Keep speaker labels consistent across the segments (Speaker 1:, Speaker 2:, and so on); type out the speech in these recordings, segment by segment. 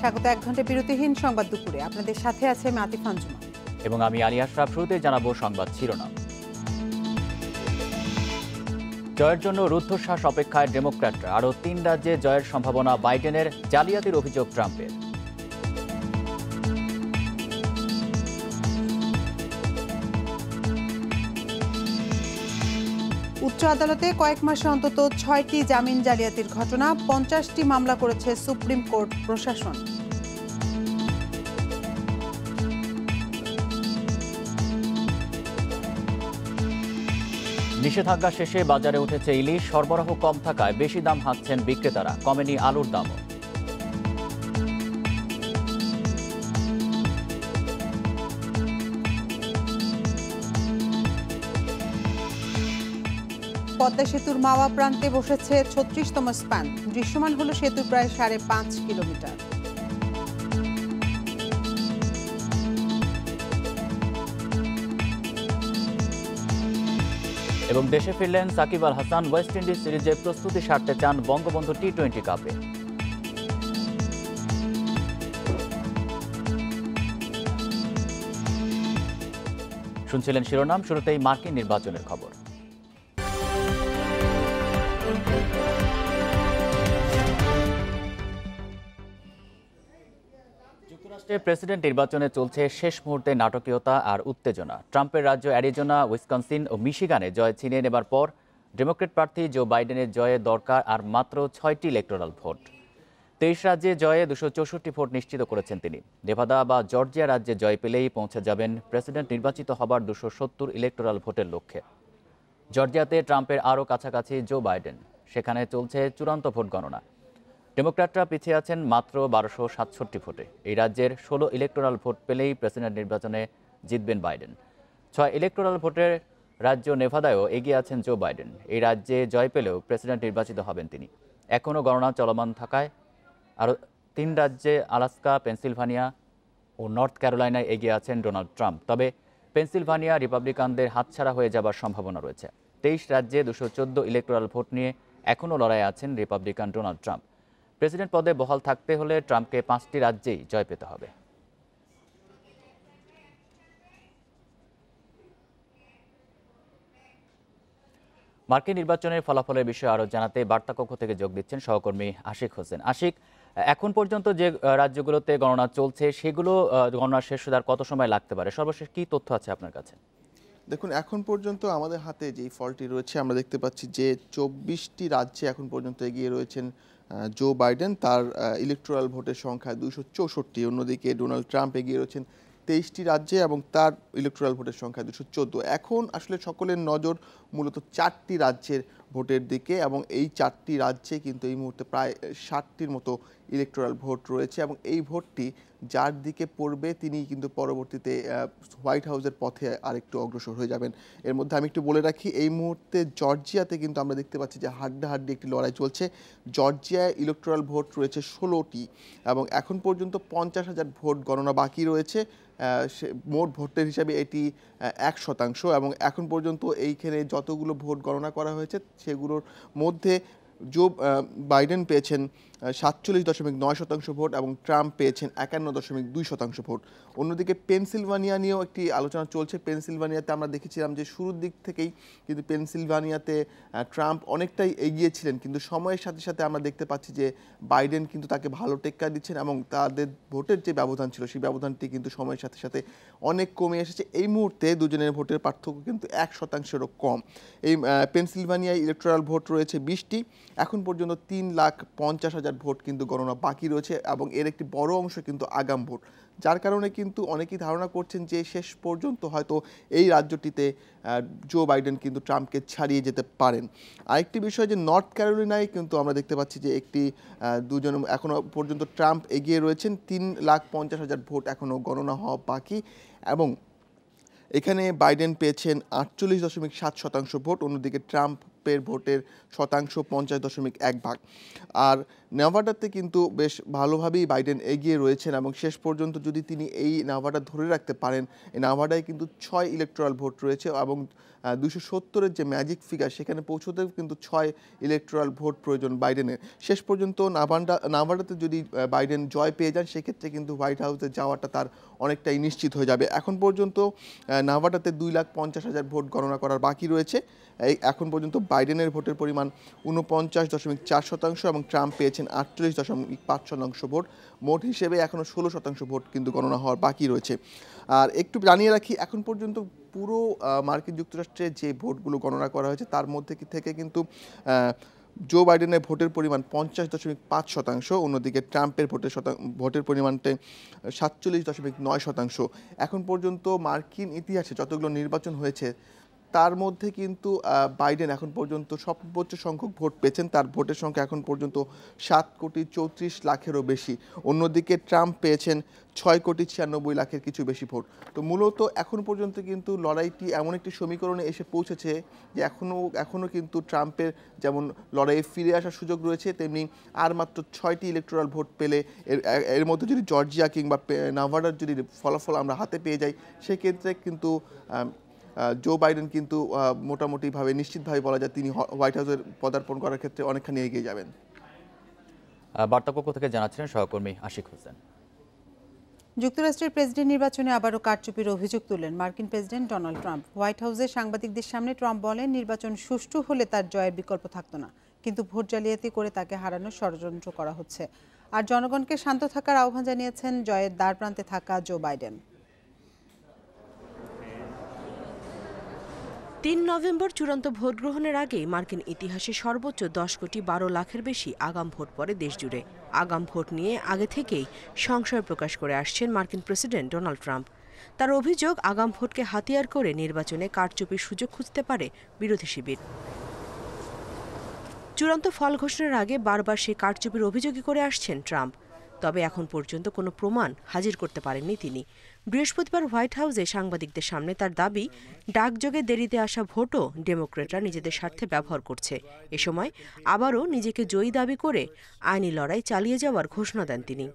Speaker 1: স্বাগত 1 ঘন্টা বিরতিহীন সংবাদ দুপুরে। আপনাদের সাথে আছে আমি আতিফ আঞ্জুমান
Speaker 2: এবং আমি আলী আশরাফ। শুরুতে জানাবো সংবাদ শিরোনাম। জয়ের জন্য রুদ্ধশ্বাস অপেক্ষায় ডেমোক্র্যাটরা। আরও 3 রাজ্যে জয়ের সম্ভাবনা বাইডেনের। জালিয়াতির অভিযোগ ট্রাম্পের।
Speaker 1: উচ্চ আদালতে কয়েক মাসে অন্তত 6টি জামিন জালিয়াতির ঘটনা, 50টি মামলা করেছে সুপ্রিম কোর্ট প্রশাসন।
Speaker 2: নিষেধাজ্ঞা শেষে বাজারে উঠেছে ইলিশ। সরবরাহ কম থাকায় বেশি দাম হাঁকছেন বিক্রেতারা। কমেনি আলুর দামও।
Speaker 1: পদ্মা সেতুর মাওয়া প্রান্তে বসেছে 36তম স্প্যান। দৃশ্যমান হল সেতু প্রায় 5.5 কিলোমিটার।
Speaker 2: এবং দেশে ফিরলেন সাকিব আল হাসান। ওয়েস্ট ইন্ডিজ সিরিজের প্রস্তুতি সারতে চান বঙ্গবন্ধু টি-20 কাপে। শুনছিলেন শিরোনাম, শুরুতেই মার্কিন নির্বাচনের খবর। যুক্তরাষ্ট্রের প্রেসিডেন্ট নির্বাচনে চলছে শেষ মুহূর্তে নাটকীয়তা আর উত্তেজনা। ট্রাম্পের রাজ্য অ্যারিজোনা, উইসকনসিন ও মিশিগানে জয় ছিনিয়ে নেবার পর ডেমোক্র্যাট প্রার্থী জো বাইডেনের জয়ে দরকার আর মাত্র 6টি ইলেকটোরাল ভোট। 23 রাজ্যে জয়ে 264 ভোট নিশ্চিত করেছেন তিনি। নেভাদা বা জর্জিয়া রাজ্যে জয় পেলেই পৌঁছে যাবেন প্রেসিডেন্ট নির্বাচিত হবার 270 ইলেকটোরাল ভোটের লক্ষ্যে। জর্জিয়াতে ট্রাম্পের আরও কাছাকাছি জো বাইডেন। সেখানে চলছে চূড়ান্ত ভোট গণনা। ডেমোক্র্যাটরা পিছিয়ে আছেন মাত্র 1267 ভোটে। এই রাজ্যের 16 ইলেকটোরাল ভোট পেলেই প্রেসিডেন্ট নির্বাচনে জিতবেন বাইডেন। 6 ইলেকটোরাল ভোটের রাজ্য নেভাদায়ও এগিয়ে আছেন জো বাইডেন। এই রাজ্যে জয় পেলেও প্রেসিডেন্ট নির্বাচিত হবেন তিনি। এখনও গণনা চলমান থাকায় আরও 3 রাজ্যে আলাস্কা, পেনসিলভানিয়া ও নর্থ ক্যারোলাইনায় এগিয়ে আছেন ডোনাল্ড ট্রাম্প। তবে পেনসিলভানিয়া রিপাবলিকানদের হাতছাড়া হয়ে যাবার সম্ভাবনা রয়েছে। 23 রাজ্যে 214 ইলেকটোরাল ভোট নিয়ে এখনও লড়াইয়ে আছেন রিপাবলিকান ডোনাল্ড ট্রাম্প। প্রেসিডেন্ট পদে বহাল থাকতে হলে ট্রাম্পকে 5টি রাজ্যেই জয় পেতে হবে। মার্কিন নির্বাচনের ফলাফলের বিষয়ে আরও জানাতে বার্তাকক্ষ থেকে যোগ দিচ্ছেন সহকর্মী আশিক হোসেন। আশিক, এখন পর্যন্ত যে রাজ্যগুলোতে গণনা চলছে সেগুলো গণনা শেষ হতে আর কত সময় লাগতে পারে? সর্বশেষ কি তথ্য আছে আপনার কাছে?
Speaker 3: দেখুন, এখন পর্যন্ত আমাদের হাতে যেই ফলটি রয়েছে আমরা দেখতে পাচ্ছি যে 24টি রাজ্যে এখন পর্যন্ত এগিয়ে রয়েছেন জো বাইডেন। তার ইলেকটোরাল ভোটের সংখ্যা 264। অন্যদিকে ডোনাল্ড ট্রাম্প এগিয়ে রয়েছেন 23টি রাজ্যে এবং তার ইলেকটোরাল ভোটের সংখ্যা 214। এখন আসলে সকলের নজর মূলত 4টি রাজ্যের ভোটের দিকে এবং এই 4টি রাজ্যে কিন্তু এই মুহূর্তে প্রায় 60টির মতো ইলেকটোরাল ভোট রয়েছে এবং এই ভোটটি যার দিকে পড়বে তিনি কিন্তু পরবর্তীতে হোয়াইট হাউসের পথে আরেকটু অগ্রসর হয়ে যাবেন। এর মধ্যে আমি একটু বলে রাখি, এই মুহূর্তে জর্জিয়াতে কিন্তু আমরা দেখতে পাচ্ছি যে হাড্ডাহাড্ডি একটি লড়াই চলছে। জর্জিয়ায় ইলেকটোরাল ভোট রয়েছে 16টি এবং এখন পর্যন্ত 50,000 ভোট গণনা বাকি রয়েছে। মোট ভোটের হিসাবে এটি 1% এবং এখন পর্যন্ত এইখানে যতগুলো ভোট গণনা করা হয়েছে সেগুলোর মধ্যে জো বাইডেন পেয়েছেন 47.9% ভোট এবং ট্রাম্প পেয়েছেন 51.2% ভোট। অন্যদিকে পেনসিলভানিয়া নিয়েও একটি আলোচনা চলছে। পেনসিলভানিয়াতে আমরা দেখেছিলাম যে শুরুর দিক থেকেই কিন্তু পেনসিলভানিয়াতে ট্রাম্প অনেকটাই এগিয়েছিলেন, কিন্তু সময়ের সাথে সাথে আমরা দেখতে পাচ্ছি যে বাইডেন কিন্তু তাকে ভালো টেক্কা দিচ্ছেন এবং তাদের ভোটের যে ব্যবধান ছিল সেই ব্যবধানটি কিন্তু সময়ের সাথে সাথে অনেক কমে এসেছে। এই মুহূর্তে দুজনের ভোটের পার্থক্য কিন্তু 1%-এরও কম। এই পেনসিলভানিয়ায় ইলেকটোরাল ভোট রয়েছে 20টি। এখন পর্যন্ত 3,50,000 ভোট কিন্তু গণনা বাকি রয়েছে এবং এর একটি বড় অংশ কিন্তু আগাম ভোট, যার কারণে কিন্তু অনেকেই ধারণা করছেন যে শেষ পর্যন্ত হয়তো এই রাজ্যটিতে জো বাইডেন কিন্তু ট্রাম্পকে ছাড়িয়ে যেতে পারেন। আরেকটি বিষয় যে নর্থ ক্যারোলিনায় কিন্তু আমরা দেখতে পাচ্ছি যে একটি দুজন এখনও পর্যন্ত ট্রাম্প এগিয়ে রয়েছেন। 3,50,000 ভোট এখনও গণনা হওয়া বাকি এবং এখানে বাইডেন পেয়েছেন 48.7% ভোট। অন্যদিকে ট্রাম্প ট্রাম্পের ভোটের শতাংশ 50.1 ভাগ। আর নেভাডাতে কিন্তু বেশ ভালোভাবেই বাইডেন এগিয়ে রয়েছেন এবং শেষ পর্যন্ত যদি তিনি এই নেভাডা ধরে রাখতে পারেন, এই নেভাডায় কিন্তু 6 ইলেকটোরাল ভোট রয়েছে এবং 270-এর যে ম্যাজিক ফিগার সেখানে পৌঁছতেও কিন্তু 6 ইলেকটোরাল ভোট প্রয়োজন বাইডেনের। শেষ পর্যন্ত নেভাডাতে যদি বাইডেন জয় পেয়ে যান সেক্ষেত্রে কিন্তু হোয়াইট হাউসে যাওয়াটা তার অনেকটাই নিশ্চিত হয়ে যাবে। এখন পর্যন্ত নেভাডাতে 2,50,000 ভোট গণনা করার বাকি রয়েছে। এখন পর্যন্ত বাইডেনের ভোটের পরিমাণ 49.4% এবং ট্রাম্প পেয়েছেন 48.5% ভোট। মোট হিসেবে এখনও 16% ভোট কিন্তু গণনা হওয়ার বাকি রয়েছে। আর একটু জানিয়ে রাখি, এখন পর্যন্ত পুরো মার্কিন যুক্তরাষ্ট্রে যে ভোটগুলো গণনা করা হয়েছে তার মধ্যে থেকে কিন্তু জো বাইডেনের ভোটের পরিমাণ 50.5%, অন্যদিকে ট্রাম্পের ভোটের পরিমাণটা 47.9%। এখন পর্যন্ত মার্কিন ইতিহাসে যতগুলো নির্বাচন হয়েছে তার মধ্যে কিন্তু বাইডেন এখন পর্যন্ত সর্বোচ্চ সংখ্যক ভোট পেয়েছেন। তার ভোটের সংখ্যা এখন পর্যন্ত 7,34,00,000-এরও বেশি। অন্যদিকে ট্রাম্প পেয়েছেন 6,96,00,000 কিছু বেশি ভোট। তো মূলত এখন পর্যন্ত কিন্তু লড়াইটি এমন একটি সমীকরণে এসে পৌঁছেছে যে এখনও কিন্তু ট্রাম্পের যেমন লড়াইয়ে ফিরে আসার সুযোগ রয়েছে, তেমনি আর মাত্র 6টি ইলেকটোরাল ভোট পেলে এর মধ্যে যদি জর্জিয়া কিংবা নেভাডার যদি ফলাফল আমরা হাতে পেয়ে যাই সেক্ষেত্রে কিন্তু জো বাইডেন কিন্তু মোটামুটিভাবে নিশ্চিতভাবে বলা যায় তিনি হোয়াইট হাউসের পদার্পণ করার ক্ষেত্রে অনেকখানি এগিয়ে যাবেন।
Speaker 2: বার্তাকক্ষ থেকে জানাচ্ছিলেন সহকর্মী আশিক হোসেন।
Speaker 1: যুক্তরাষ্ট্রের প্রেসিডেন্ট নির্বাচনে আবারও কারচুপির অভিযোগ তুললেন মার্কিন প্রেসিডেন্ট ডোনাল্ড ট্রাম্প। হোয়াইট হাউসে সাংবাদিকদের সামনে ট্রাম্প বলেন নির্বাচন সুষ্ঠু হলে তার জয়ের বিকল্প থাকতো না, কিন্তু ভোট জালিয়াতি করে তাকে হারানোর ষড়যন্ত্র করা হচ্ছে। আর জনগণকে শান্ত থাকার আহ্বান জানিয়েছেন জয়ের দ্বারপ্রান্তে থাকা জো বাইডেন।
Speaker 4: 3 নভেম্বর চূড়ান্ত ভোট গ্রহণের আগেই মার্কিন ইতিহাসে সর্বোচ্চ 10,12,00,000-এর বেশি আগাম ভোট পড়ে দেশজুড়ে। আগাম ভোট নিয়ে আগে থেকেই সংশয় প্রকাশ করে আসছেন মার্কিন প্রেসিডেন্ট ডোনাল্ড ট্রাম্প। তার অভিযোগ আগাম ভোটকে হাতিয়ার করে নির্বাচনে কারচুপির সুযোগ খুঁজতে পারে বিরোধী শিবির। চূড়ান্ত ফল ঘোষণার আগে বারবার সেই কারচুপির অভিযোগই করে আসছেন ট্রাম্প। তবে এখন পর্যন্ত কোনো প্রমাণ হাজির করতে পারেননি তিনি। বৃহস্পতিবার হোয়াইট হাউসে সাংবাদিকদের সামনে তার দাবি ডাকযোগে দেরিতে আসা ভোটও ডেমোক্রেটরা নিজেদের স্বার্থে ব্যবহার করছে। এ সময় আবারও নিজেকে জয়ী দাবি করে আইনি লড়াই চালিয়ে যাওয়ার ঘোষণা দেন তিনি।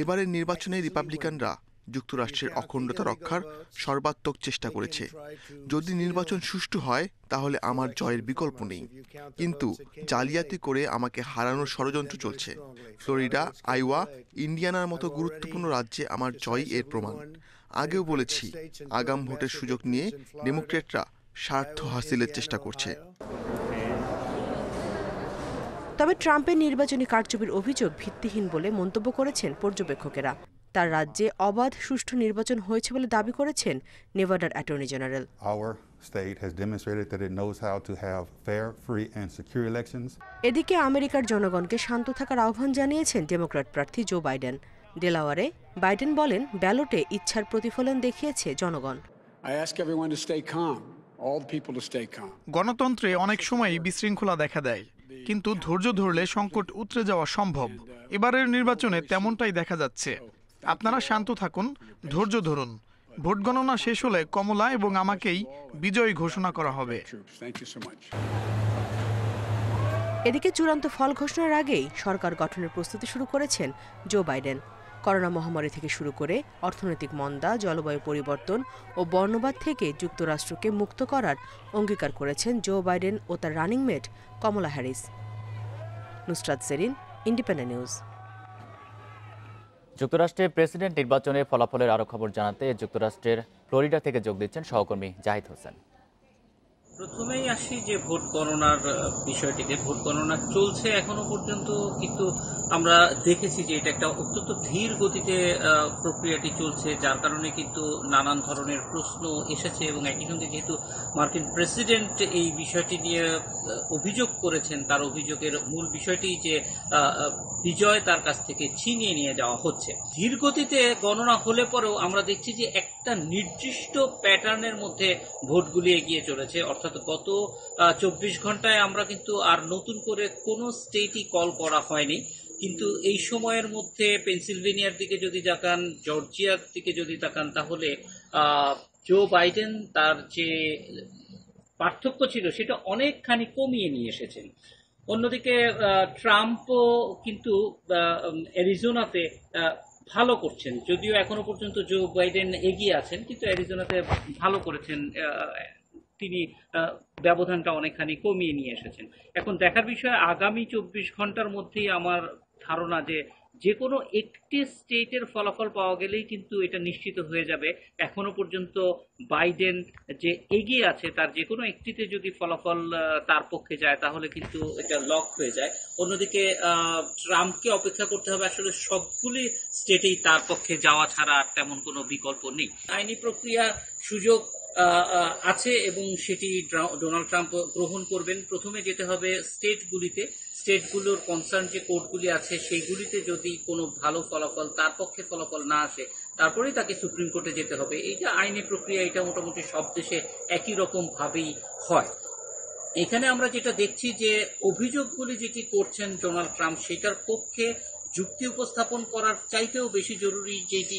Speaker 3: এবারের নির্বাচনে রিপাবলিকানরা যুক্তরাষ্ট্রের অখণ্ডতা রক্ষার সর্বাত্মক চেষ্টা করেছে। যদি নির্বাচন সুষ্ঠু হয় তাহলে আমার জয়ের বিকল্প নেই, কিন্তু জালিয়াতি করে আমাকে হারানোর ষড়যন্ত্র চলছে। ফ্লোরিডা, আইওয়া, ইন্ডিয়ানার মতো গুরুত্বপূর্ণ রাজ্যে আমার জয় এর প্রমাণ। আগেও বলেছি, আগাম ভোটের সুযোগ নিয়ে ডেমোক্রেটরা স্বার্থ হাসিলের চেষ্টা করছে।
Speaker 4: তবে ট্রাম্পের নির্বাচনী কারচুপির অভিযোগ ভিত্তিহীন বলে মন্তব্য করেছেন পর্যবেক্ষকেরা। তার রাজ্যে অবাধ সুষ্ঠু নির্বাচন হয়েছে বলে দাবি করেছেন নেভাডার অ্যাটর্নি জেনারেল। এদিকে আমেরিকার জনগণকে শান্ত থাকার আহ্বান জানিয়েছেন ডেমোক্র্যাট প্রার্থী জো বাইডেন। ডেলাওয়ারে বাইডেন বলেন ব্যালটে ইচ্ছার প্রতিফলন দেখিয়েছে জনগণ।
Speaker 5: গণতন্ত্রে অনেক সময় বিশৃঙ্খলা দেখা দেয়, কিন্তু ধৈর্য ধরলে সংকট উতরে যাওয়া সম্ভব। এবারের নির্বাচনে তেমনটাই দেখা যাচ্ছে। আপনারা শান্ত থাকুন, ধৈর্য ধরুন। ভোট গণনা শেষ হলে কমলা এবং আমাকেই বিজয়ী ঘোষণা করা হবে।
Speaker 4: এদিকে চূড়ান্ত ফল ঘোষণার আগেই সরকার গঠনের প্রস্তুতি শুরু করেছেন জো বাইডেন। করোনা মহামারী থেকে শুরু করে অর্থনৈতিক মন্দা, জলবায়ু পরিবর্তন ও বর্ণবাদ থেকে যুক্তরাষ্ট্রকে মুক্ত করার অঙ্গীকার করেছেন জো বাইডেন ও তার running mate Kamala Harris. Nusrat Serin, Independent News.
Speaker 2: যুক্তরাষ্ট্রের প্রেসিডেন্ট নির্বাচনের ফলাফলের আরও খবর জানাতে যুক্তরাষ্ট্রের ফ্লোরিডা থেকে যোগ দিচ্ছেন সহকর্মী জাহিদ হোসেন।
Speaker 6: প্রথমেই আসি যে ভোট গণনার বিষয়টিতে। ভোট গণনা চলছে এখনো পর্যন্ত, কিন্তু আমরা দেখেছি যে এটা একটা অত্যন্ত ধীর গতিতে প্রক্রিয়াটি চলছে, যার কারণে কিন্তু নানান ধরনের প্রশ্ন এসেছে এবং একই সঙ্গে যেহেতু মার্কিন প্রেসিডেন্ট এই বিষয়টি নিয়ে অভিযোগ করেছেন, তার অভিযোগের মূল বিষয়টি যে বিজয় তার কাছ থেকে ছিনিয়ে নিয়ে যাওয়া হচ্ছে। ধীর গতিতে গণনা হলে পরেও আমরা দেখছি যে একটা নির্দিষ্ট প্যাটার্নের মধ্যে ভোটগুলি এগিয়ে চলেছে। অর্থাৎ গত 24 ঘন্টায় আমরা কিন্তু আর নতুন করে কোনো স্টেটই কল করা হয়নি, কিন্তু এই সময়ের মধ্যে পেনসিলভেনিয়ার দিকে যদি তাকান, জর্জিয়ার দিকে যদি তাকান, তাহলে জো বাইডেন তার যে পার্থক্য ছিল সেটা অনেকখানি কমিয়ে নিয়ে এসেছেন। অন্যদিকে ট্রাম্পও কিন্তু অ্যারিজোনাতে ভালো করছেন, যদিও এখনো পর্যন্ত জো বাইডেন এগিয়ে আছেন, কিন্তু অ্যারিজোনাতে ভালো করেছেন। তিনি ব্যবধানটা অনেকখানি কমিয়ে নিয়ে এসেছেন। এখন দেখার বিষয় আগামী 24 ঘন্টার মধ্যেই আমার ধারণা যে কোনো একটি স্টেটের ফলাফল পাওয়া গেলেই কিন্তু এটা নিশ্চিত হয়ে যাবে। এখনো পর্যন্ত বাইডেন যে এগিয়ে আছে তার যে কোনো একটিতে যদি ফলাফল তার পক্ষে যায় তাহলে কিন্তু এটা লক হয়ে যায়। অন্যদিকে ট্রাম্পকে অপেক্ষা করতে হবে, আসলে সবগুলি স্টেটেই তার পক্ষে যাওয়া ছাড়া আর তেমন কোনো বিকল্প নেই। আইনি প্রক্রিয়া সুযোগ আছে এবং সেটি ডোনাল্ড ট্রাম্প গ্রহণ করবেন। প্রথমে যেতে হবে স্টেটগুলিতে, স্টেটগুলোর কনসার্ন যে কোর্টগুলি আছে সেইগুলিতে যদি কোনো ভালো ফলাফল তার পক্ষে ফলাফল না আসে তারপরেই তাকে সুপ্রিম কোর্টে যেতে হবে। এইটা আইনি প্রক্রিয়া, এটা মোটামুটি সব দেশে একই রকম ভাবেই হয়। এখানে আমরা যেটা দেখছি যে অভিযোগগুলি যেটি করছেন ডোনাল্ড ট্রাম্প সেটার পক্ষে যুক্তি উপস্থাপন করার চাইতেও বেশি জরুরি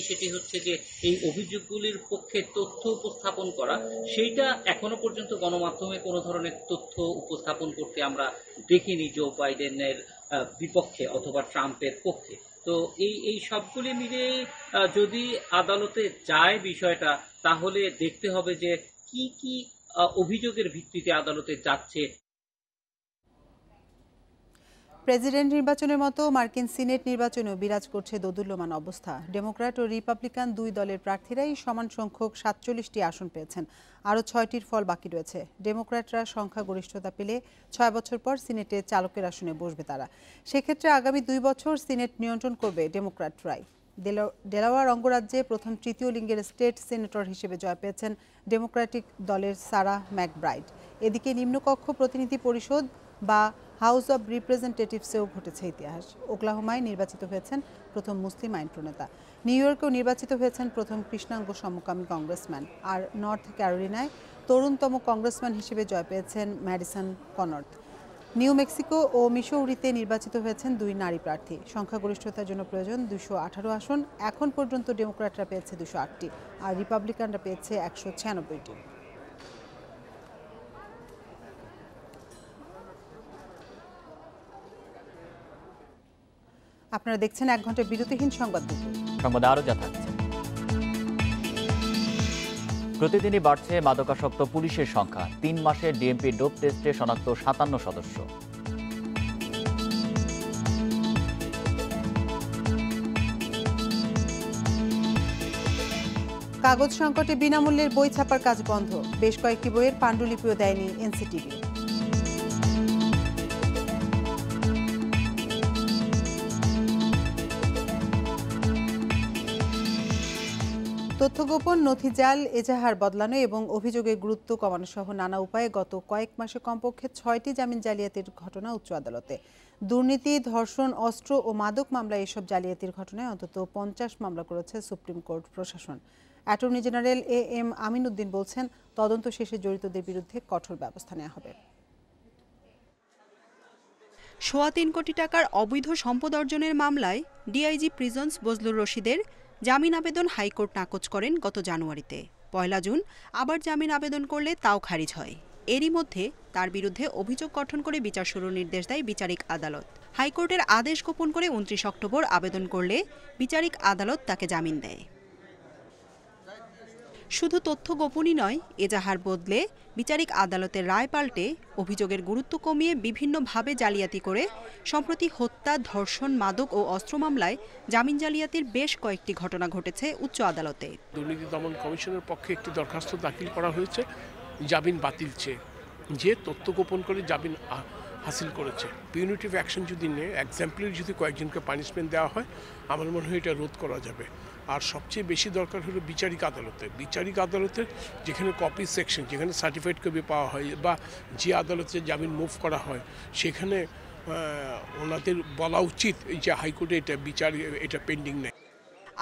Speaker 6: সেটি হচ্ছে যে এই অভিযোগগুলির পক্ষে তথ্য উপস্থাপন করা। সেইটা এখনো পর্যন্ত গণমাধ্যমে কোনো ধরনের তথ্য উপস্থাপন করতে আমরা দেখিনি জো বাইডেনের বিপক্ষে অথবা ট্রাম্পের পক্ষে। তো এই সবগুলি মিলে যদি আদালতে যায় বিষয়টা, তাহলে দেখতে হবে যে কি কি অভিযোগের ভিত্তিতে আদালতে যাচ্ছে।
Speaker 1: প্রেসিডেন্ট নির্বাচনের মতো মার্কিন সিনেট নির্বাচনেও বিরাজ করছে দোদুল্যমান অবস্থা। ডেমোক্র্যাট ও রিপাবলিকান দুই দলের প্রার্থীরাই সমান সংখ্যক 47টি আসন পেয়েছেন, আরও 6টির ফল বাকি রয়েছে। ডেমোক্র্যাটরা সংখ্যাগরিষ্ঠতা পেলে 6 বছর পর সিনেটে চালকের আসনে বসবে তারা। সেক্ষেত্রে আগামী 2 বছর সিনেট নিয়ন্ত্রণ করবে ডেমোক্র্যাটরাই। ডেলাওয়ার অঙ্গরাজ্যে প্রথম তৃতীয় লিঙ্গের স্টেট সিনেটর হিসেবে জয় পেয়েছেন ডেমোক্র্যাটিক দলের সারা ম্যাকব্রাইড। এদিকে নিম্নকক্ষ প্রতিনিধি পরিষদ বা হাউস অব রিপ্রেজেন্টেটিভসেও ঘটেছে ইতিহাস। ওকলাহোমায় নির্বাচিত হয়েছেন প্রথম মুসলিম আইন প্রণেতা। নিউ ইয়র্কেও নির্বাচিত হয়েছেন প্রথম কৃষ্ণাঙ্গ সমকামী কংগ্রেসম্যান। আর নর্থ ক্যারোলিনায় তরুণতম কংগ্রেসম্যান হিসেবে জয় পেয়েছেন ম্যাডিসন কনর্থ। নিউ মেক্সিকো ও মিসৌরিতে নির্বাচিত হয়েছেন 2 নারী প্রার্থী। সংখ্যাগরিষ্ঠতার জন্য প্রয়োজন 218 আসন। এখন পর্যন্ত ডেমোক্র্যাটরা পেয়েছে 208টি আর রিপাবলিকানরা পেয়েছে 196টি। আপনারা দেখছেন 1 ঘন্টার বিরতিহীন সংবাদ দুপুর।
Speaker 2: সংবাদে আরও যা থাকছে। প্রতিদিনই বাড়ছে মাদকাসক্ত পুলিশের সংখ্যা। 3 মাসে ডিএমপি ডোপ টেস্টে শনাক্ত 57 সদস্য।
Speaker 1: কাগজ সংকটে বিনামূল্যের বই ছাপার কাজ বন্ধ। বেশ কয়েকটি বইয়ের পাণ্ডুলিপিও দেয়নি এনসিটিবি। তথ্য গোপন, নথি জাল, এজাহার বদলানো এবং অভিযোগের গুরুত্ব কমানো সহ নানা উপায়ে গত কয়েক মাসে কমপক্ষে 6টি জামিন জালিয়াতির ঘটনা উচ্চ আদালতে। দুর্নীতি, ধর্ষণ, অস্ত্র ও মাদক মামলায় এসব জালিয়াতির ঘটনায় অন্তত 50 মামলা করেছে সুপ্রিম কোর্ট প্রশাসন। Attorney general M Amin Uddin বলছেন, তদন্ত শেষে জড়িতদের বিরুদ্ধে কঠোর ব্যবস্থা নেওয়া হবে।
Speaker 7: 3.25 কোটি টাকার অবৈধ সম্পদ অর্জনের মামলায় ডিআইজি প্রিজন্স বজলুর রশিদের জামিন আবেদন হাইকোর্ট নাকচ করেন গত জানুয়ারিতে। 1 জুন আবার জামিন আবেদন করলে তাও খারিজ হয়। এরই মধ্যে তার বিরুদ্ধে অভিযোগ গঠন করে বিচার শুরুর নির্দেশ দেয় বিচারিক আদালত। হাইকোর্টের আদেশ গোপন করে 29 অক্টোবর আবেদন করলে বিচারিক আদালত তাকে জামিন দেয়। শুধু তথ্য গোপনই নয়, এজাহার বদলে বিচারিক আদালতের রায় পাল্টে অভিযোগের গুরুত্ব কমিয়ে বিভিন্নভাবে জালিয়াতি করে সম্প্রতি হত্যা, ধর্ষণ, মাদক ও অস্ত্র মামলায় জামিন জালিয়াতির বেশ কয়েকটি ঘটনা ঘটেছে উচ্চ আদালতে।
Speaker 8: দুর্নীতি দমন কমিশনের পক্ষে একটি দরখাস্ত দাখিল করা হয়েছে জামিন বাতিল চেয়ে, যে তথ্য গোপন করে জামিন হাসিল করেছে। পিউনিটিভ অ্যাকশন যদি নেয়, এক্সাম্পলি যদি কয়েকজনকে পানিশমেন্ট দেওয়া হয়, আমার মনে হয় এটা রোধ করা যাবে। আর সবচেয়ে বেশি দরকার হলো বিচারিক আদালতের যেখানে কপি সেকশন, যেখানে সার্টিফাইড কপি পাওয়া হয় বা যে আদালতে জামিন মুভ করা হয়, সেখানে ওনাদের বলা উচিত যে হাইকোর্টে এটা পেন্ডিং নেই।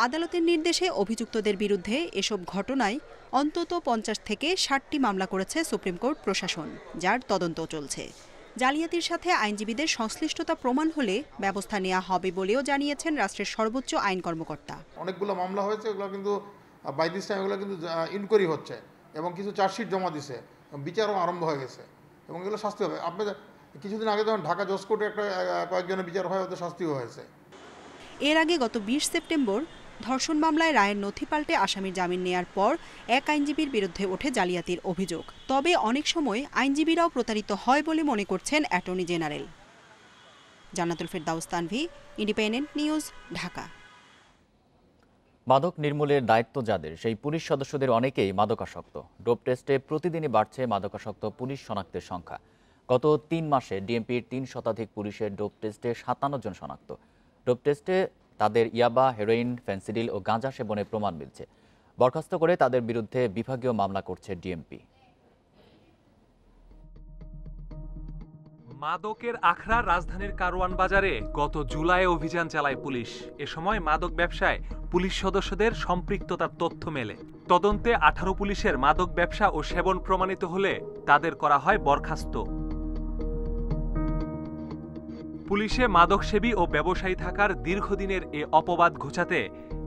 Speaker 7: আদালতের নির্দেশে অভিযুক্তদের বিরুদ্ধে এসব ঘটনায় অন্তত 50 থেকে 60টি মামলা করেছে সুপ্রিম কোর্ট প্রশাসন, যার তদন্ত চলছে। জালিয়াতির সাথে আইনজীবীদের সংশ্লিষ্টতা প্রমাণ হলে ব্যবস্থা নেওয়া হবে বলেও জানিয়েছেন রাষ্ট্রের সর্বোচ্চ আইন কর্মকর্তা।
Speaker 9: অনেকগুলো মামলা হয়েছে, এগুলো কিন্তু বাই দিস টাইম এগুলো কিন্তু ইনকোয়ারি হচ্ছে এবং কিছু চার্জশিট জমা দিছে। বিচারও আরম্ভ হয়ে গেছে এবং এগুলো শাস্তি হবে। আপনি কিছুদিন আগে যখন ঢাকা জজ কোর্টে একটা কয়েকজনের বিচার হয়, ওদের শাস্তিও হয়েছে।
Speaker 7: এর আগে গত 20 সেপ্টেম্বর ধর্ষণ মামলায় রায়ের নথি পাল্টে আসামির জামিন নেয়ার পর এক আইনজীবীর বিরুদ্ধে ওঠে জালিয়াতির অভিযোগ। তবে অনেক সময় আইনজীবীরাও প্রতারিত হয় বলে মনে করছেন অ্যাটর্নি জেনারেল। জান্নাতুল ফেরদাউস তানভি, ইন্ডিপেন্ডেন্ট নিউজ, ঢাকা।
Speaker 2: মাদক নির্মূলের দায়িত্ব যাদের, সেই পুলিশ সদস্যদের অনেকেই মাদকাসক্ত। ডোপ টেস্টে প্রতিদিনই বাড়ছে মাদকাসক্ত পুলিশ শনাক্তের সংখ্যা। গত 3 মাসে ডিএমপির 3 শতাধিক পুলিশের ডোপ টেস্টে 57 জন শনাক্ত। ডোপ টেস্টে তাদের ইয়াবা, হেরোইন, ফেন্সিডিল ও গাঁজা সেবনের প্রমাণ মিলছে। বরখাস্ত করে তাদের বিরুদ্ধে বিভাগীয় মামলা করছে ডিএমপি।
Speaker 10: মাদকের আখড়া রাজধানীর কারওয়ান বাজারে গত জুলাইয়ে অভিযান চালায় পুলিশ। এ সময় মাদক ব্যবসায় পুলিশ সদস্যদের সম্পৃক্ততার তথ্য মেলে। তদন্তে 18 পুলিশের মাদক ব্যবসা ও সেবন প্রমাণিত হলে তাদের করা হয় বরখাস্ত। পুলিশে মাদকসেবী ও ব্যবসায়ী থাকার দীর্ঘদিনের এ অপবাদ ঘোচাতে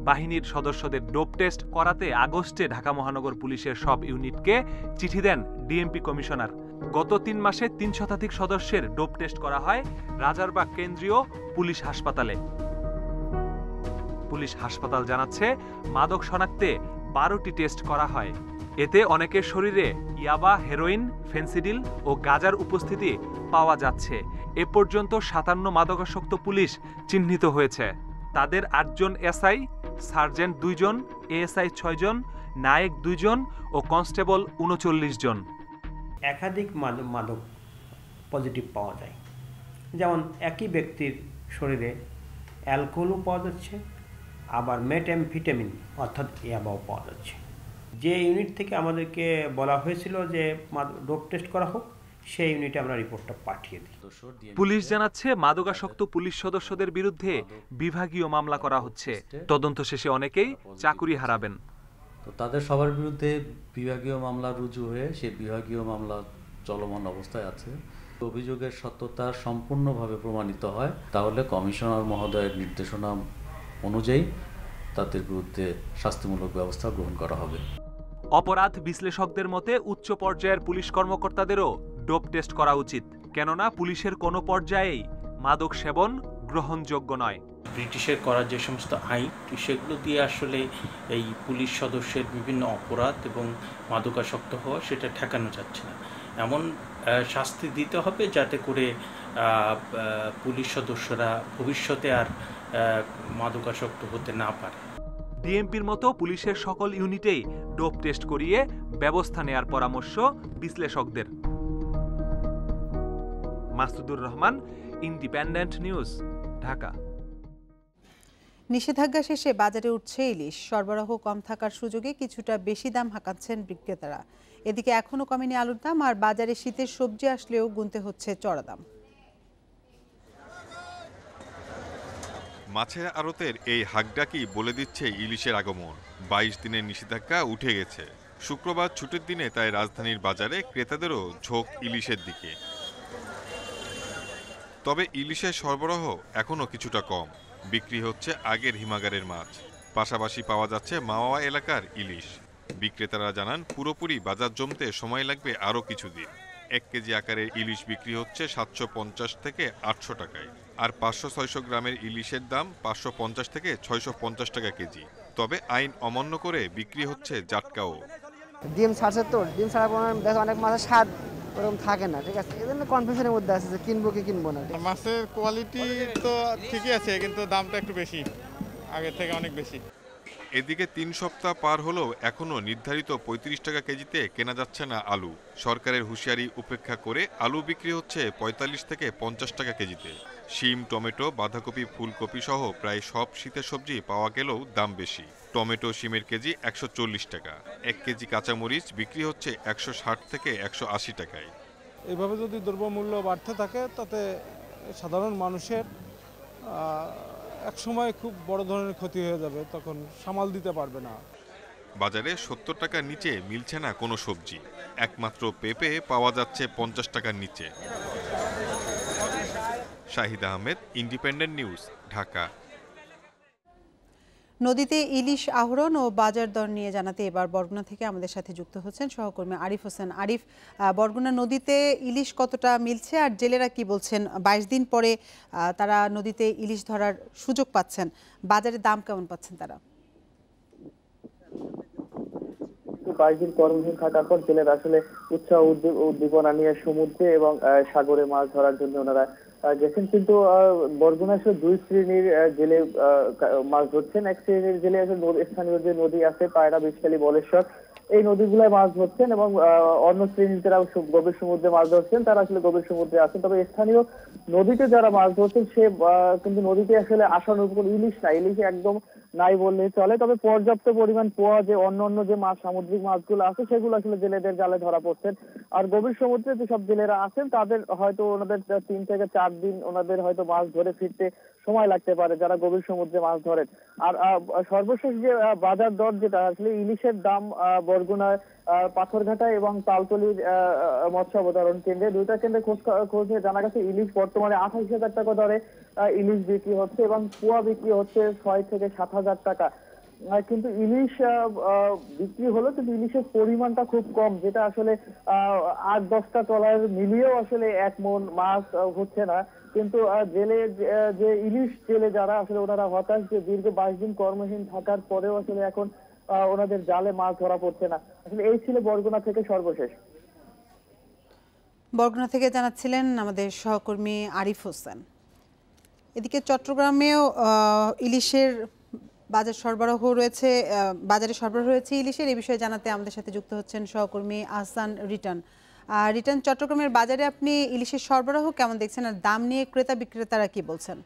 Speaker 10: বাহিনীর সদস্যদের ডোপ টেস্ট করাতে আগস্টে ঢাকা মহানগর পুলিশের সব ইউনিটকে চিঠি দেন ডিএমপি কমিশনার। গত 3 মাসে 3 শতাধিক সদস্যের ডোপ টেস্ট করা হয় রাজারবাগ কেন্দ্রীয় পুলিশ হাসপাতালে। পুলিশ হাসপাতাল জানাচ্ছে, মাদক শনাক্তে 12টি টেস্ট করা হয়। এতে অনেকের শরীরে ইয়াবা, হেরোইন, ফেন্সিডিল ও গাঁজার উপস্থিতি পাওয়া যাচ্ছে। এ পর্যন্ত 57 মাদকাসক্ত পুলিশ চিহ্নিত হয়েছে। তাদের 8 জন এসআই, সার্জেন্ট 2 জন, এএসআই 6 জন, নায়েক 2 জন ও কনস্টেবল 39 জন।
Speaker 11: একাধিক মাদক পজিটিভ পাওয়া যায়, যেমন একই ব্যক্তির শরীরে অ্যালকোহলও পাওয়া যাচ্ছে, আবার মেটামফেটামিন অর্থাৎ ইয়াবাও পাওয়া যাচ্ছে। যে ইউনিট থেকে আমাদেরকে বলা হয়েছিল যে ডোপ টেস্ট করা হোক, সেই ইউনিটে আমরা রিপোর্টটা পাঠিয়ে দিই।
Speaker 10: পুলিশ জানাচ্ছে, মাদকাসক্ত পুলিশ সদস্যদের বিরুদ্ধে বিভাগীয় মামলা করা হচ্ছে। তদন্ত শেষে অনেকেই চাকুরি হারাবেন।
Speaker 12: তো তাদের সবার বিরুদ্ধে বিভাগীয় মামলা রুজু হয়ে সেই বিভাগীয় মামলা চলমান অবস্থায় আছে। অভিযোগের সত্যতা সম্পূর্ণভাবে প্রমাণিত হয় তাহলে কমিশনার মহোদয়ের নির্দেশনা অনুযায়ী তাদের বিরুদ্ধে শাস্তিমূলক ব্যবস্থা গ্রহণ করা হবে।
Speaker 10: অপরাধ বিশ্লেষকদের মতে উচ্চ পর্যায়ের পুলিশ কর্মকর্তাদেরও ডোপ টেস্ট করা উচিত, কেননা পুলিশের কোনো পর্যায়েই মাদক সেবন গ্রহণযোগ্য নয়।
Speaker 6: ব্রিটিশের করা যে সমস্ত আইন, সেগুলো দিয়ে আসলে এই পুলিশ সদস্যের বিভিন্ন অপরাধ এবং মাদকাসক্ত হওয়া সেটা ঠেকানো যাচ্ছে না। এমন শাস্তি দিতে হবে যাতে করে পুলিশ সদস্যরা ভবিষ্যতে আর মাদকাসক্ত হতে না পারে।
Speaker 10: ডিএমপির মতো পুলিশের সকল ইউনিটেই ডোপ টেস্ট করিয়ে ব্যবস্থা নেয়ার পরামর্শ বিশ্লেষকদের। Masudur Rahman, independent news, Dhaka.
Speaker 1: নিষেধাজ্ঞা শেষে বাজারে উঠছে ইলিশ। সরবরাহ কম থাকার সুযোগে কিছুটা বেশি দাম হাঁকাচ্ছেন বিক্রেতারা। এদিকে এখনো কমেনি আলুর দাম, আর বাজারে শীতের সবজি আসলেও গুনতে হচ্ছে চড়া দাম।
Speaker 13: মাছের আড়তের এই হাকডাকি বলে দিচ্ছে ইলিশের আগমন। 22 দিনের নিষেধাজ্ঞা উঠে গেছে। শুক্রবার ছুটির দিনে তাই রাজধানীর বাজারে ক্রেতাদেরও ঝোঁক ইলিশের দিকে। তবে ইলিশের সরবরাহ এখনও কিছুটা কম। বিক্রি হচ্ছে আগের হিমাগারের মাছ, পাশাপাশি পাওয়া যাচ্ছে মাওয়া এলাকার ইলিশ। বিক্রেতারা জানান, পুরোপুরি বাজার জমতে সময় লাগবে আরও কিছুদিন। 1 কেজি আকারের ইলিশ বিক্রি হচ্ছে 750 থেকে 800 টাকায়, আর 500-600 গ্রামের ইলিশের দাম 550 থেকে 650 টাকা কেজি। তবে আইন অমান্য করে বিক্রি হচ্ছে জাটকাও।
Speaker 14: ডিম ছাড়ছে, তো ডিম ছাড়ার পর দেখো অনেক মাছের স্বাদ ওরকম থাকে না, ঠিক আছে, এই জন্য কনফিউশনের মধ্যে আছে যে কিনবো কি কিনবো না।
Speaker 15: মাছের কোয়ালিটি তো ঠিকই আছে, কিন্তু দামটা একটু বেশি, আগের থেকে অনেক বেশি।
Speaker 13: এদিকে 3 সপ্তাহ পার হলেও এখনও নির্ধারিত 35 টাকা কেজিতে কেনা যাচ্ছে না আলু। সরকারের হুঁশিয়ারি উপেক্ষা করে আলু বিক্রি হচ্ছে 45 থেকে 50 টাকা কেজিতে। শিম, টমেটো, বাঁধাকপি, ফুলকপি সহ প্রায় সব শীতের সবজি পাওয়া গেলেও দাম বেশি। টমেটো, শিমের কেজি 140 টাকা। 1 কেজি কাঁচামরিচ বিক্রি হচ্ছে 160 থেকে 180 টাকায়।
Speaker 15: এইভাবে যদি দ্রব্যমূল্য বাড়তে থাকে তাতে সাধারণ মানুষের এক সময় খুব বড় ধরনের ক্ষতি হয়ে যাবে, তখন সামাল দিতে পারবে না।
Speaker 13: বাজারে 70 টাকার নিচে মিলছে না কোনো সবজি। একমাত্র পেঁপে পাওয়া যাচ্ছে 50 টাকার নিচে। Shahid Ahmed, independent news, Dhaka.
Speaker 1: নদীতে ইলিশ আহরণ ও বাজার দর নিয়ে জানাতে এবার বরগুনা থেকে আমাদের সাথে যুক্ত হচ্ছেন সহকর্মী আরিফ হোসেন। আরিফ, বরগুনা নদীতে ইলিশ কতটা মিলছে আর জেলেরা কি বলছেন? 22 দিন পরে তারা নদীতে ইলিশ ধরার সুযোগ পাচ্ছেন, বাজারে দাম কেমন পাচ্ছেন তারা?
Speaker 16: 22 দিন কর্মহীন থাকার পর জেলেরা আসলে উৎসাহ উদ্দীপনা নিয়ে সমুদ্রে এবং সাগরে মাছ ধরার জন্য ওনারা গেছেন, কিন্তু বরগুনা আসলে 2 শ্রেণীর জেলে মাছ ধরছেন। এক শ্রেণীর জেলে আসলে স্থানীয় যে নদী আছে পায়রা, বিষখালী, বলেশ্বর, এই নদীগুলোয় মাছ ধরছেন এবং অন্য শ্রেণীর যারা গভীর সমুদ্রে মাছ ধরছেন তারা আসলে গভীর সমুদ্রে আছেন। তবে স্থানীয় নদীতে যারা মাছ ধরছেন সে কিন্তু নদীতে আসলে আসানোর উপর ইলিশ নাই, ইলিশ একদম নাই বললেই চলে। তবে পর্যাপ্ত পরিমাণ পোয়া যে অন্য যে মাছ, সামুদ্রিক মাছগুলো আছে সেগুলো আসলে জেলেদের জালে ধরা পড়ছেন। আর গভীর সমুদ্রে যেসব জেলেরা আছেন তাদের হয়তো ওনাদের 3 থেকে 4 দিন ওনাদের হয়তো মাছ ধরে ফিরতে সময় লাগতে পারে যারা গভীর সমুদ্রে মাছ ধরেন। আর সর্বশেষ যে বাজার দর যেটা আসলে ইলিশের দাম বরগুনায় পাথরঘাটা এবং তালতলির মৎস্য অবতরণ কেন্দ্রে, 2টা কেন্দ্রে খোঁজে জানা গেছে ইলিশ বর্তমানে 28,000 টাকা দরে ইলিশ বিক্রি হচ্ছে এবং পোয়া বিক্রি হচ্ছে 6 থেকে 7,000 টাকা। কিন্তু ইলিশ বিক্রি হলো, কিন্তু ইলিশের পরিমাণটা খুব কম, যেটা আসলে 8-10টা ট্রলার মিলিয়েও আসলে 1 মণ মাছ হচ্ছে না। কিন্তু জেলে যে ইলিশ জেলে যারা আসলে ওনারা হতাশ যে দীর্ঘ 22 দিন কর্মহীন থাকার পরেও আসলে এখন ওনাদের জালে মাছ ধরা পড়ছে না। আসলে এই ছিল বরগুনা থেকে সর্বশেষ।
Speaker 1: বরগুনা থেকে জানাচ্ছিলেন আমাদের সহকর্মী আরিফ হোসেন। এদিকে চট্টগ্রামেও ইলিশের বাজারে সরবরাহ রয়েছে ইলিশের, এই বিষয়ে জানাতে আমাদের সাথে যুক্ত হচ্ছেন সহকর্মী আহসান রিটার্ন। চট্টগ্রামের বাজারে আপনি ইলিশের সরবরাহ কেমন দেখছেন আর দাম নিয়ে ক্রেতা বিক্রেতারা কি বলছেন?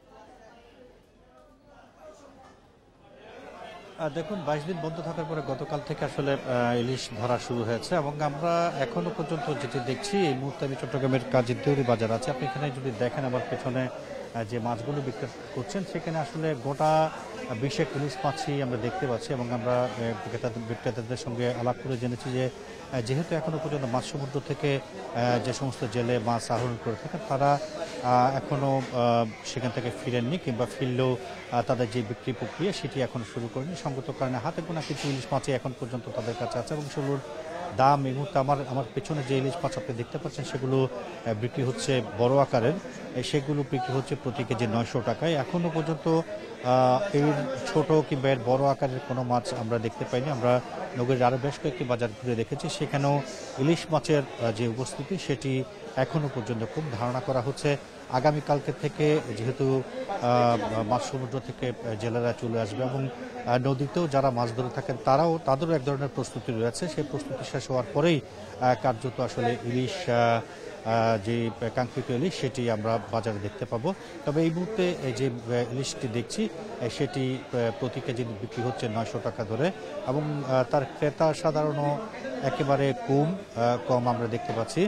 Speaker 17: দেখুন, 22 দিন বন্ধ থাকার পরে গতকাল থেকে আসলে ইলিশ ধরা শুরু হয়েছে এবং আমরা এখনো পর্যন্ত যেটি দেখছি, এই মুহূর্তে আমি চট্টগ্রামের কাজীরদেউরি বাজার আছে, আপনি এখানে যদি দেখেন আমার পেছনে যে মাছগুলো বিক্রি করছেন সেখানে আসলে গোটা 20 ইলিশ মাছই আমরা দেখতে পাচ্ছি এবং আমরা বিক্রেতাদের সঙ্গে আলাপ করে জেনেছি যে যেহেতু এখনো পর্যন্ত মাছ সমুদ্র থেকে যে সমস্ত জেলে মাছ আহরণ করে থাকেন তারা এখনো সেখান থেকে ফিরেননি, কিংবা ফিরলেও তাদের যে বিক্রি প্রক্রিয়া সেটি এখন শুরু করেনি। সঙ্গত কারণে হাতে গোনা কিছু ইলিশ মাছই এখন পর্যন্ত তাদের কাছে আছে এবং সেগুলোর দাম এই মুহূর্তে আমার পেছনে যে ইলিশ মাছ আপনি দেখতে পাচ্ছেন সেগুলো বিক্রি হচ্ছে বড় আকারের, সেগুলো বিক্রি হচ্ছে প্রতি কেজি 900 টাকায়। এখনো পর্যন্ত এর ছোট কিংবা এর বড় আকারের কোনো মাছ আমরা দেখতে পাইনি। আমরা নগরীর আরও বেশ কয়েকটি বাজার ঘুরে দেখেছি, সেখানেও ইলিশ মাছের যে উপস্থিতি সেটি এখনো পর্যন্ত খুব ধারণা করা হচ্ছে আগামীকালকে থেকে, যেহেতু মাছ সমুদ্র থেকে জেলেরা চলে আসবে এবং নদীতেও যারা মাছ ধরে থাকেন তাদেরও এক ধরনের প্রস্তুতি রয়েছে, সেই প্রস্তুতি শেষ হওয়ার পরেই কার্যত আসলে ইলিশ যে কাঙ্ক্ষিত ইলিশ সেটি আমরা বাজারে দেখতে পাবো। তবে এই মুহূর্তে যে ইলিশটি দেখছি সেটি প্রতি কেজি বিক্রি হচ্ছে 900 টাকা ধরে এবং তার ক্রেতা সাধারণত একেবারে কম আমরা দেখতে পাচ্ছি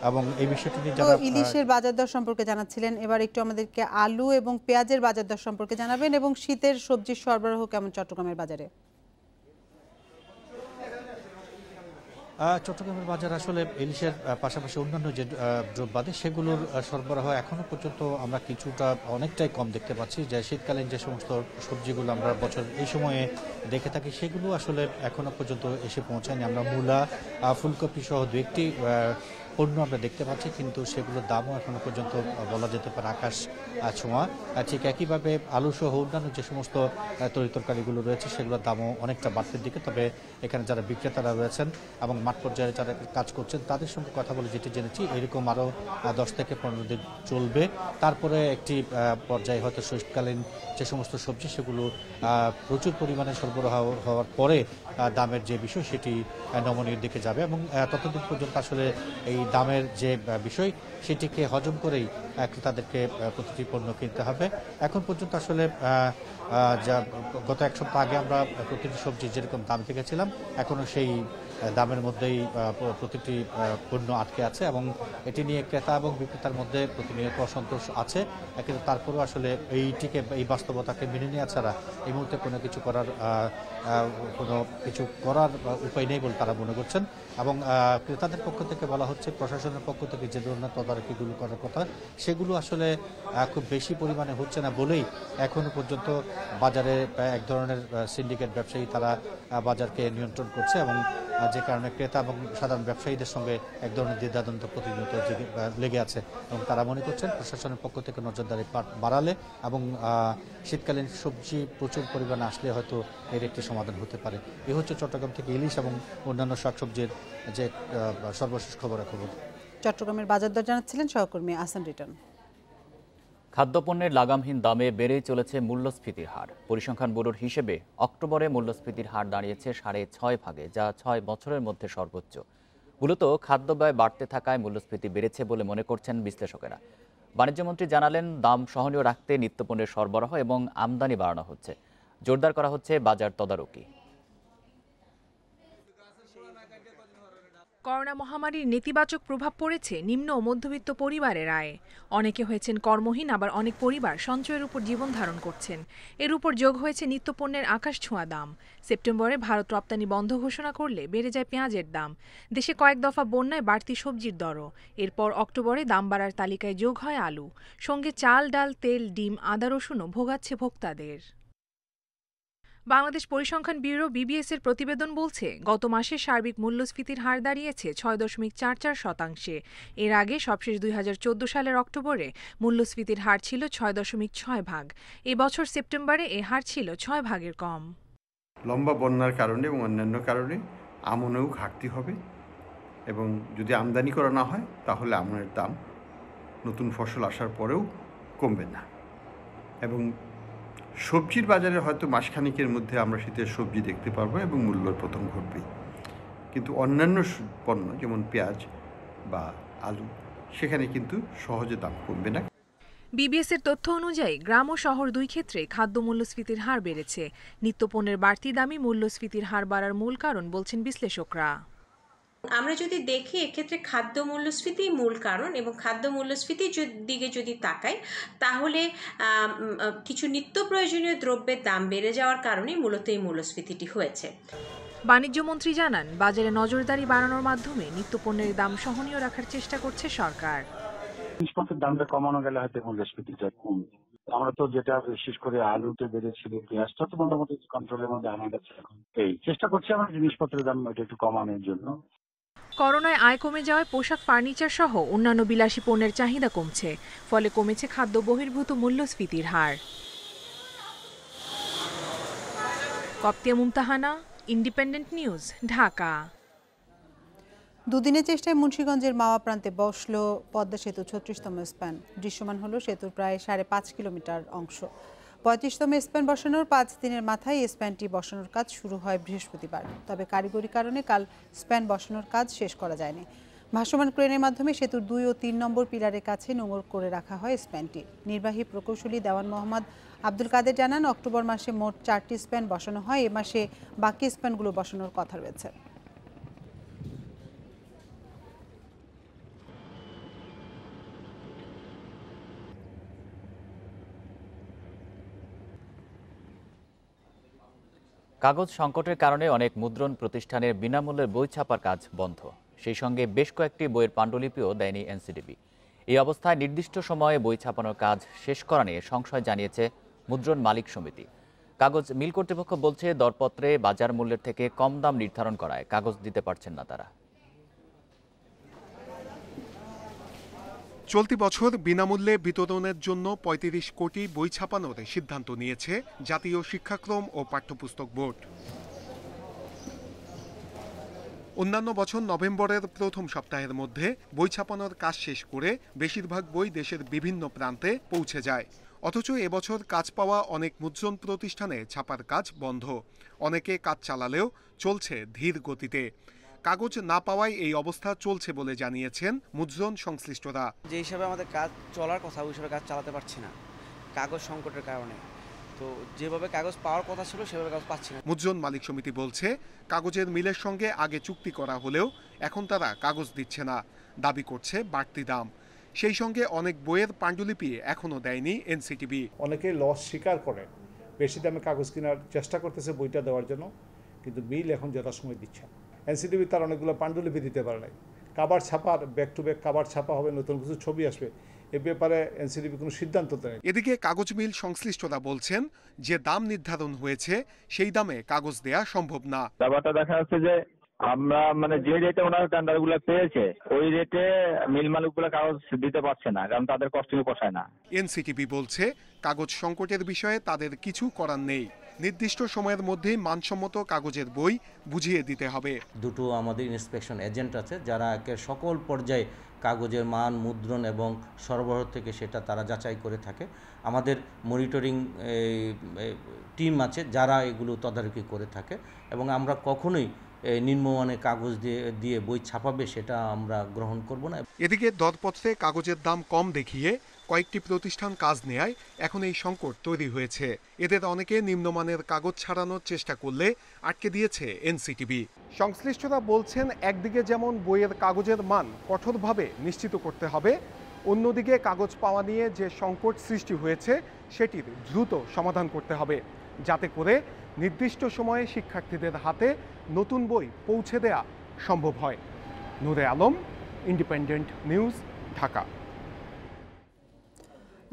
Speaker 17: এবং এই বিষয়টি নিয়ে যারা
Speaker 1: ইলিশের বাজার দর সম্পর্কে জানাচ্ছিলেন, এবার একটু আমাদেরকে আলু এবং পেঁয়াজের বাজার দর সম্পর্কে জানাবেন এবং শীতের সবজির সরবরাহ কেমন চট্টগ্রামের বাজারে?
Speaker 17: চট্টগ্রামের বাজার আসলে ইলিশের পাশাপাশি অন্যান্য যে দ্রব্যাদি সেগুলোর সরবরাহ এখনো পর্যন্ত আমরা অনেকটাই কম দেখতে পাচ্ছি। যে শীতকালীন যে সমস্ত সবজিগুলো আমরা বছর এই সময়ে দেখে থাকি সেগুলো আসলে এখনো পর্যন্ত এসে পৌঁছায়নি। আমরা মূলা, ফুলকপি সহ 2-1টি পণ্য আমরা দেখতে পাচ্ছি, কিন্তু সেগুলোর দামও এখনো পর্যন্ত বলা যেতে পারে আকাশ ছোঁয়া। ঠিক একইভাবে আলু সহ অন্যান্য যে সমস্ত তরিতরকারিগুলো রয়েছে সেগুলোর দামও অনেকটা বাড়তির দিকে। তবে এখানে যারা বিক্রেতারা রয়েছেন এবং মাঠ পর্যায়ে যারা কাজ করছেন তাদের সঙ্গে কথা বলে যেটি জেনেছি এরকম আরও 10 থেকে 15 দিন চলবে। তারপরে একটি পর্যায়ে হয়তো শীতকালীন যে সমস্ত সবজি সেগুলো প্রচুর পরিমাণে সরবরাহ হওয়ার পরে দামের যে বিষয় সেটি নমনীয় দিকে যাবে এবং ততদিন পর্যন্ত আসলে এই দামের যে বিষয় সেটিকে হজম করেই তাদেরকে প্রতিটি পণ্য কিনতে হবে। এখন পর্যন্ত আসলে যা গত 1 সপ্তাহ আগে আমরা প্রতিটি সবজি যেরকম দাম দেখেছিলাম এখনও সেই দামের মধ্যেই প্রতিটি পণ্য আটকে আছে এবং এটি নিয়ে ক্রেতা এবং বিক্রেতার মধ্যে প্রতিনিয়ত অসন্তোষ আছে। কিন্তু তারপরেও আসলে এই বাস্তবতাকে মেনে নেওয়া ছাড়া এই মুহূর্তে কোনো কিছু করার উপায় নেই বলে তারা মনে করছেন এবং ক্রেতাদের পক্ষ থেকে বলা হচ্ছে প্রশাসনের পক্ষ থেকে যে ধরনের তদারকিগুলো করার কথা সেগুলো আসলে খুব বেশি পরিমাণে হচ্ছে না বলেই এখনো পর্যন্ত বাজারে এক ধরনের সিন্ডিকেট ব্যবসায়ী তারা বাজারকে নিয়ন্ত্রণ করছে এবং যে কারণে ক্রেতা এবং সাধারণ ব্যবসায়ীদের সঙ্গে এক ধরনের দ্বিধাদ্বন্দ্ব প্রতিনিয়ত লেগে আছে এবং তারা মনে করছেন প্রশাসনের পক্ষ থেকে নজরদারি বাড়ালে এবং শীতকালীন সবজি প্রচুর পরিমাণে আসলে হয়তো এর একটি সমাধান হতে পারে। এ হচ্ছে চট্টগ্রাম থেকে ইলিশ এবং অন্যান্য শাকসবজির যে সর্বশেষ খবর।
Speaker 1: চট্টগ্রামের বাজার দর জানাচ্ছিলেন সহকর্মী আসান রিটন।
Speaker 2: খাদ্যপণ্যের লাগামহীন দামে বেড়েই চলেছে মূল্যস্ফীতির হার। পরিসংখ্যান ব্যুরোর হিসেবে অক্টোবরে মূল্যস্ফীতির হার দাঁড়িয়েছে 6.5 ভাগে, যা 6 বছরের মধ্যে সর্বোচ্চ। মূলত খাদ্য ব্যয় বাড়তে থাকায় মূল্যস্ফীতি বেড়েছে বলে মনে করছেন বিশ্লেষকেরা। বাণিজ্যমন্ত্রী জানালেন, দাম সহনীয় রাখতে নিত্যপণ্যের সরবরাহ এবং আমদানি বাড়ানো হচ্ছে। জোরদার করা হচ্ছে বাজার তদারকি।
Speaker 18: করোনা মহামারীর নেতিবাচক প্রভাব পড়েছে নিম্ন ও মধ্যবিত্ত পরিবারের আয়ে। অনেকে হয়েছেন কর্মহীন, আবার অনেক পরিবার সঞ্চয়ের উপর জীবন ধারণ করছেন। এর উপর যোগ হয়েছে নিত্যপণ্যের আকাশ ছোঁয়া দাম। সেপ্টেম্বরে ভারত রপ্তানি বন্ধ ঘোষণা করলে বেড়ে যায় পেঁয়াজের দাম। দেশে কয়েক দফা বন্যায় বাড়তি সবজির দরও। এরপর অক্টোবরে দাম বাড়ার তালিকায় যোগ হয় আলু। সঙ্গে চাল, ডাল, তেল, ডিম, আদা, রসুনও ভোগাচ্ছে ভোক্তাদের। বাংলাদেশ পরিসংখ্যান ব্যুরো বিবিএস এর প্রতিবেদন বলছে, গত মাসে সার্বিক মূল্যস্ফীতির হার দাঁড়িয়েছে 6.44%। এর আগে সবশেষ 2014 সালের অক্টোবরে মূল্যস্ফীতির হার ছিল 6.6 ভাগ। এবছর সেপ্টেম্বরে এ হার ছিল 6 ভাগের কম।
Speaker 19: লম্বা বন্যার কারণে এবং অন্যান্য কারণে আমনেও ঘাটতি হবে এবং যদি আমদানি করা না হয় তাহলে আমনের দাম নতুন ফসল আসার পরেও কমবে না। এবং সবজির বাজারে হয়তো মাসখানিকের মধ্যে আমরা শীতের সবজি দেখতে পারবো এবং মূল্যের পতন ঘটবে, কিন্তু অন্যান্য পণ্য যেমন পেঁয়াজ বা আলু সেখানে কিন্তু সহজে দাম কমবে না।
Speaker 18: বিবিএস এর তথ্য অনুযায়ী গ্রাম ও শহর দুই ক্ষেত্রে খাদ্য মূল্যস্ফীতির হার বেড়েছে। নিত্যপণ্যের বাড়তি দামই মূল্যস্ফীতির হার বাড়ার মূল কারণ বলছেন বিশ্লেষকরা।
Speaker 20: আমরা যদি দেখি এক্ষেত্রে খাদ্য মূল্যস্ফীতি মূল কারণ, এবং খাদ্য মূল্যস্ফীতির দিকে যদি তাকাই তাহলে কিছু নিত্য প্রয়োজনীয় দ্রব্যের দাম বেড়ে যাওয়ার কারণে মূলত এই মূল্যস্ফীতিটি হয়েছে।
Speaker 18: বাণিজ্যমন্ত্রী জানান, বাজারে নজরদারি বাড়ানোর মাধ্যমে নিত্যপণ্যের দাম সহনীয় রাখার চেষ্টা করছে সরকার।
Speaker 21: জিনিসপত্রের দামটা কমানো গেলে হয়তো মূল্যস্ফীতিটা কমবে। আমরা তো যেটা বিশেষ করে আলুতে বেড়েছিল, পেঁয়াজটা তো মোটামুটি কন্ট্রোলের মধ্যে আনা গেছে। এখন এই চেষ্টা করছি আমরা জিনিসপত্রের দাম একটু কমানোর জন্য।
Speaker 18: করোনায় আয় কমে যাওয়ায় পোশাক, ফার্নিচার সহ অন্যান্য বিলাসী পণ্যের চাহিদা কমছে। ফলে কমেছে খাদ্য বহির্ভূত মূল্যস্ফীতির হার। কপ্তিয়া মুমতাহানা, ইন্ডিপেন্ডেন্ট নিউজ, ঢাকা।
Speaker 1: দুদিনের চেষ্টায় মুন্সিগঞ্জের মাওয়া প্রান্তে বসল পদ্মা সেতু 36তম স্প্যান। দৃশ্যমান হলো সেতুর প্রায় 5.5 কিলোমিটার অংশ। 35তম স্প্যান বসানোর 5 দিনের মাথায় এই স্প্যানটি বসানোর কাজ শুরু হয় বৃহস্পতিবার। তবে কারিগরি কারণে কাল স্প্যান বসানোর কাজ শেষ করা যায়নি। ভাসমান ক্রেনের মাধ্যমে সেতুর 2 ও 3 নম্বর পিলারের কাছে নোঙর করে রাখা হয় স্প্যানটি। নির্বাহী প্রকৌশলী দেওয়ান মোহাম্মদ আব্দুল কাদের জানান, অক্টোবর মাসে মোট 4টি স্প্যান বসানো হয়। এ মাসে বাকি স্প্যানগুলো বসানোর কথা রয়েছে।
Speaker 2: কাগজ সংকটের কারণে অনেক মুদ্রণ প্রতিষ্ঠানের বিনামূল্যে বই ছাপার কাজ বন্ধ। সেই সঙ্গে বেশ কয়েকটি বইয়ের পাণ্ডুলিপিও দেয়নি এনসিডিবি। এই অবস্থায় নির্দিষ্ট সময়ে বই ছাপানোর কাজ শেষ করা নিয়ে সংশয় জানিয়েছে মুদ্রণ মালিক সমিতি। কাগজ মিল কর্তৃপক্ষ বলছে, দরপত্রে বাজার মূল্যের থেকে কম দাম নির্ধারণ করায় কাগজ দিতে পারছেন না তারা।
Speaker 22: চলতি বছর বিনামূল্যে বিতরণের জন্য 35 কোটি বই ছাপানোর সিদ্ধান্ত নিয়েছে জাতীয় শিক্ষাক্রম ও পাঠ্যপুস্তক বোর্ড। অন্যান্য বছর নভেম্বরের প্রথম সপ্তাহের মধ্যে বই ছাপানোর কাজ শেষ করে বেশিরভাগ বই দেশের বিভিন্ন প্রান্তে পৌঁছে যায়। অথচ এবছর কাজ পাওয়া অনেক মুদ্রণ প্রতিষ্ঠানে ছাপার কাজ বন্ধ। অনেকে কাজ চালালেও চলছে ধীর গতিতে। কাগজ না পাওয়ায় এই অবস্থা চলছে বলে জানিয়েছেন মুদ্রণ সংশ্লিষ্টরা।
Speaker 23: যে হিসাবে আমাদের কাজ চলার কথা, ওই হিসাবে কাজ চালাতে পারছি না কাগজ সংকটের কারণে। তো যেভাবে কাগজ পাওয়ার কথা ছিল সেভাবে কাগজ পাচ্ছি না।
Speaker 22: মুদ্রণ মালিক সমিতি বলছে, কাগজের মিলের সঙ্গে আগে চুক্তি করা হলেও এখন তারা কাগজ দিচ্ছে না, দাবি করছে বাড়তি দাম। সেই সঙ্গে অনেক বইয়ের পাণ্ডুলিপি এখনো দেয়নি এনসিটিবি।
Speaker 24: অনেকে লস স্বীকার করে বেশি দামে কাগজ কেনার চেষ্টা করতেছে বইটা দেওয়ার জন্য, কিন্তু মিল এখন যথাসময় দিচ্ছে। এনসিটিভি তার অনেকগুলো পাণ্ডুলিপি দিতে পারে নাই, কাভার ছাপার ব্যাক টু ব্যাক কাভার ছাপা হবে, নতুন কিছু ছবি আসবে, এ ব্যাপারে এনসিটিভি কোনো সিদ্ধান্ত নেয়।
Speaker 22: এদিকে কাগজ মিল সংশ্লিষ্টরা বলছেন যে দাম নির্ধারণ হয়েছে সেই দামে কাগজ দেয়া সম্ভব না।
Speaker 3: ব্যাপারটা দেখা যাচ্ছে যে আমরা মানে যে রেটে ওনারা টেন্ডার গুলো পেয়েছে ওই রেটে মিল মালিকগুলো কাগজ দিতে পারছে না, কারণ তাদের কস্টিং পোষায় না।
Speaker 22: এনসিটিভি বলছে কাগজ সংকটের বিষয়ে তাদের কিছু করার নেই, নির্দিষ্ট সময়ের মধ্যে মানসম্মত কাগজের বই বুঝিয়ে দিতে হবে।
Speaker 4: দুটো আমাদের ইন্সপেকশন এজেন্ট আছে যারা সকল পর্যায়ে কাগজের মান, মুদ্রণ এবং সরবরাহ থেকে সেটা তারা যাচাই করে থাকে। আমাদের মনিটরিং টিম আছে যারা এগুলো তদারকি করে থাকে, এবং আমরা কখনোই নিম্নমানের কাগজ দিয়ে বই ছাপাবে সেটা আমরা গ্রহণ করব না।
Speaker 22: এদিকে দরপত্রে কাগজের দাম কম দেখিয়ে কয়েকটি প্রতিষ্ঠান কাজ নেয়ায় এখন এই সংকট তৈরি হয়েছে। এদের অনেকে নিম্নমানের কাগজ ছাড়ানোর চেষ্টা করলে আটকে দিয়েছে এনসিটিভি। সংশ্লিষ্টরা বলছেন একদিকে যেমন বইয়ের কাগজের মান কঠোরভাবে নিশ্চিত করতে হবে, অন্যদিকে কাগজ পাওয়া নিয়ে যে সংকট সৃষ্টি হয়েছে সেটির দ্রুত সমাধান করতে হবে, যাতে করে নির্দিষ্ট সময়ে শিক্ষার্থীদের হাতে নতুন বই পৌঁছে দেয়া সম্ভব হয়। নূরে আলম, ইন্ডিপেন্ডেন্ট নিউজ, ঢাকা।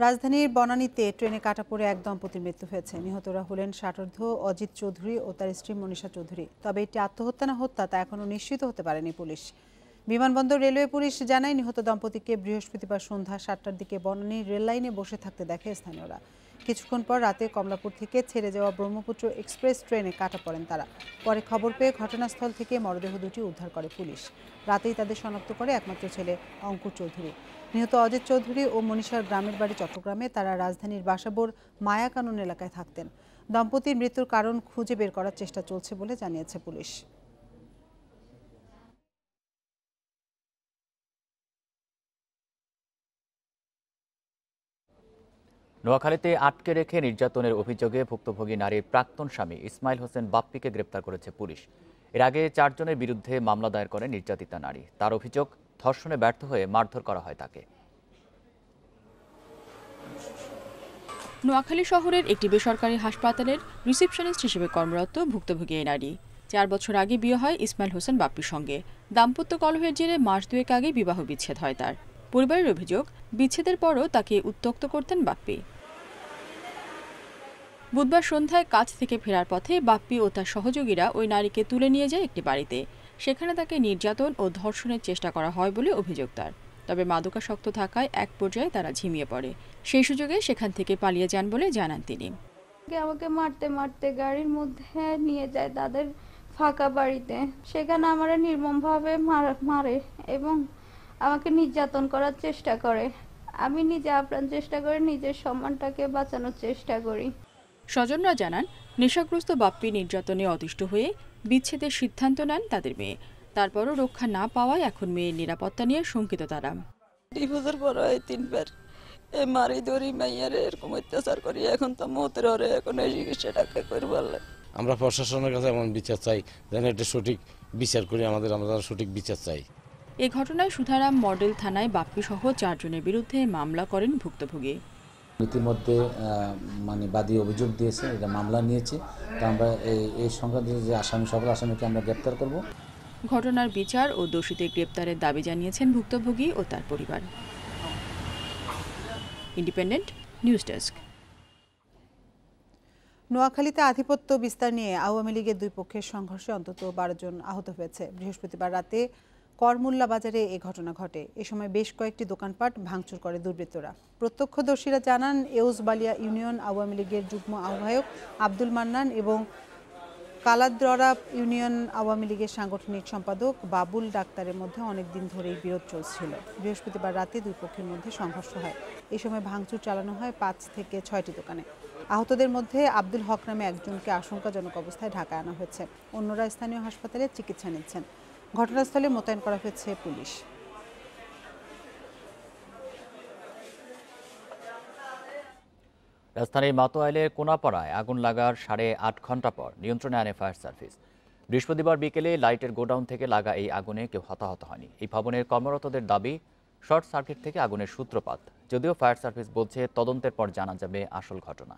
Speaker 1: রাজধানীর বনানীতে ট্রেনে কাটা পড়ে এক দম্পতির মৃত্যু হয়েছে। নিহতরা হলেন ষাটোর্ধ্ব অজিত চৌধুরী ও তার স্ত্রী মনীষা চৌধুরী। তবে এটি আত্মহত্যা না হত্যা তা এখনও নিশ্চিত হতে পারেনি পুলিশ। বিমানবন্দর রেলওয়ে পুলিশ জানায় নিহত দম্পতিকে বৃহস্পতিবার সন্ধ্যা ৭টার দিকে বনানী রেললাইনে বসে থাকতে দেখে স্থানীয়রা। কিছুক্ষণ পর রাতে কমলাপুর থেকে ছেড়ে যাওয়া ব্রহ্মপুত্র এক্সপ্রেস ট্রেনে কাটা পড়েন তারা। পরে খবর পেয়ে ঘটনাস্থল থেকে মরদেহ দুটি উদ্ধার করে পুলিশ। রাতেই তাদের শনাক্ত করে একমাত্র ছেলে অঙ্কুর চৌধুরী। নিহত অজিত চৌধুরী ও মনীষার গ্রামের বাড়ি চট্টগ্রামে, তারা রাজধানীর বাসাবোর মায়াকানন এলাকায় থাকতেন। দম্পতির মৃত্যুর কারণ খুঁজে বের করার চেষ্টা চলছে বলে জানিয়েছে পুলিশ।
Speaker 2: নোয়াখালীতে আটকে রেখে নির্যাতনের অভিযোগে ভুক্তভোগী নারীর প্রাক্তন স্বামী ইসমাইল হোসেন বাপ্পিকে গ্রেপ্তার করেছে পুলিশ। এর আগে ৪ জনের বিরুদ্ধে মামলা দায়ের করেন নির্যাতিতা নারী। তার অভিযোগ, ধর্ষণে ব্যর্থ হয়ে মারধর করা হয় তাকে।
Speaker 5: নোয়াখালী শহরের একটি বেসরকারি হাসপাতালের রিসেপশনিস্ট হিসেবে কর্মরত ভুক্তভোগী এই নারী। ৪ বছর আগে বিয়ে হয় ইসমাইল হোসেন বাপ্পির সঙ্গে। দাম্পত্য কলহের জেরে মাস দুয়েক আগে বিবাহ বিচ্ছেদ হয় তার। পরিবারের অভিযোগ, বিচ্ছেদের পরও তাকে উত্ত্যক্ত করতেন বাপ্পি। বুধবার সন্ধ্যায় কাজ থেকে ফেরার পথে বাপ্পি ও তার সহযোগীরা ওই নারীকে তুলে নিয়ে যায় একটি বাড়িতে। সেখানে তাকে নির্যাতন ও ধর্ষণের চেষ্টা করা হয় বলে অভিযোগ তার। তবে মাদকাসক্ত থাকায় এক পর্যায়ে তারা ঝিমিয়ে পড়ে। সেই সুযোগে সেখান থেকে পালিয়ে যান বলে জানান তিনি।
Speaker 8: আমাকে মারতে মারতে গাড়ির মধ্যে নিয়ে যায় তাদের ফাঁকা বাড়িতে। সেখানে আমারে নির্মমভাবে মারে এবং আমাকে নির্যাতন করার চেষ্টা করে। আমি নিজে আপ্রাণ চেষ্টা করে নিজের সম্মানটাকে বাঁচানোর চেষ্টা করি।
Speaker 5: স্বজনরা জানান, নেশাগ্রস্ত বাপ্পি নির্যাতনে অতিষ্ঠ হয়ে বিচ্ছেদের সিদ্ধান্ত নেন তাদের মেয়ে। তারপরও রক্ষা না পাওয়ায় এখন মেয়ের নিরাপত্তা নিয়ে শঙ্কিত তারা।
Speaker 25: ডিভোর্সের পর 3বার মারি ধরি মাইয়ারে এরকম অত্যাচার করি, এখন তো মতের হরে এখন এই চিকিৎসাটাকে করে বললে।
Speaker 26: আমরা প্রশাসনের কাছে এমন বিচার চাই যেন এটা সঠিক বিচার করে আমরা সঠিক বিচার চাই।
Speaker 5: এই ঘটনায় সুধারাম মডেল থানায় বাপ্পি সহ ৪ জনের বিরুদ্ধে মামলা করেন ভুক্তভোগী।
Speaker 27: ইতিমধ্যে বাদী অভিযোগ দিয়েছে, এটা মামলা নিয়েছে। তা আমরা এই সংক্রান্ত যে আসামি, সকল আসামিকে আমরা গ্রেপ্তার করব।
Speaker 5: ঘটনার বিচার ও দোষীদের গ্রেপ্তারের দাবি জানিয়েছেন ভুক্তভোগী ও তার পরিবার। Independent news desk.
Speaker 1: নোয়াখালীতে আধিপত্য বিস্তার নিয়ে আওয়ামী লীগের দুই পক্ষের সংঘর্ষে অন্তত ১২ জন আহত হয়েছে। বৃহস্পতিবার রাতে করমুল্লা বাজারে এ ঘটনা ঘটে। এ সময় বেশ কয়েকটি দোকানপাট ভাঙচুর করে দুর্বৃত্তরা। প্রত্যক্ষদর্শীরা জানান, এউজবালিয়া ইউনিয়ন আওয়ামী লীগের যুগ্ম আহ্বায়ক আব্দুল মান্নান এবং কালাদ্ররা ইউনিয়ন আওয়ামী লীগের সাংগঠনিক সম্পাদক বাবুল ডাক্তারের মধ্যে অনেকদিন ধরেই বিরোধ চলছিল। বৃহস্পতিবার রাতে দুই পক্ষের মধ্যে সংঘর্ষ হয়। এই সময় ভাঙচুর চালানো হয় ৫ থেকে ৬টি দোকানে। আহতদের মধ্যে আব্দুল হক নামে একজনকে আশঙ্কাজনক অবস্থায় ঢাকায় আনা হয়েছে। অন্যরা স্থানীয় হাসপাতালে চিকিৎসা নিচ্ছেন। ঘটনাস্থলে মোতায়েন করা হয়েছে পুলিশ।
Speaker 2: রাজধানীর মাতোয়াইলের কোনাপাড়ায় আগুন লাগার ৮.৫ ঘণ্টা পর নিয়ন্ত্রণে আনে ফায়ার সার্ভিস। বৃহস্পতিবার বিকেলে লাইটের গোডাউন থেকে লাগা এই আগুনে কেউ হতাহত হয়নি। এই ভবনের কর্মরতদের দাবি, শর্ট সার্কিট থেকে আগুনের সূত্রপাত। যদিও ফায়ার সার্ভিস বলছে তদন্তের পর জানা যাবে আসল ঘটনা।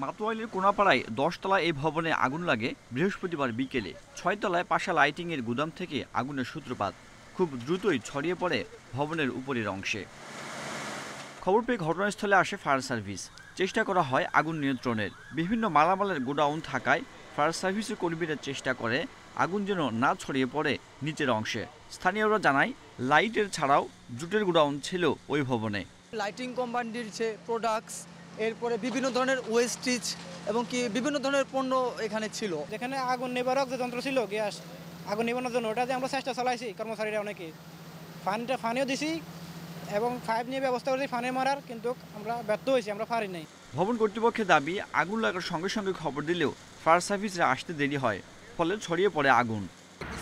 Speaker 6: মাতোয়াইলের কোনাপাড়ায় 10 তলা এই ভবনে আগুন লাগে বৃহস্পতিবার বিকেলে। 6 তলায় পাশা লাইটিংয়ের গুদাম থেকে আগুনের সূত্রপাত খুব দ্রুতই ছড়িয়ে পড়ে ভবনের উপরের অংশে। খবর পেয়ে ঘটনাস্থলে আসে ফায়ার সার্ভিস। চেষ্টা করা হয় আগুন নিয়ন্ত্রণের। বিভিন্ন মালামালের গোডাউন থাকায় ফায়ার সার্ভিসের কর্মীরা চেষ্টা করে আগুন যেন না ছড়িয়ে পড়ে নিচের অংশে। স্থানীয়রা জানায় লাইটের ছাড়াও জুটের গোডাউন ছিল ওই ভবনে।
Speaker 7: লাইটিং কোম্পানির যে প্রোডাক্টস, এরপরে বিভিন্ন ধরনের ওয়েস্টেজ এবং কি বিভিন্ন ধরনের পণ্য এখানে ছিল।
Speaker 9: যেখানে আগুন নেবারক যে যন্ত্র ছিল গ্যাস আগুন নেবানোর জন্য, ওটা যে আমরা চেষ্টা চালাইছি কর্মচারীরা অনেকে, ফানিও দিছি এবং 5 নিয়ে ব্যবস্থা করেছি ফানে মারার, কিন্তু আমরা ব্যর্থ হয়েছি, আমরা পারি নাই।
Speaker 6: ভবন কর্তৃপক্ষের দাবি আগুন লাগার সঙ্গে সঙ্গে খবর দিলেও ফায়ার সার্ভিসরা আসতে দেরি হয়, ফলে ছড়িয়ে পড়ে আগুন।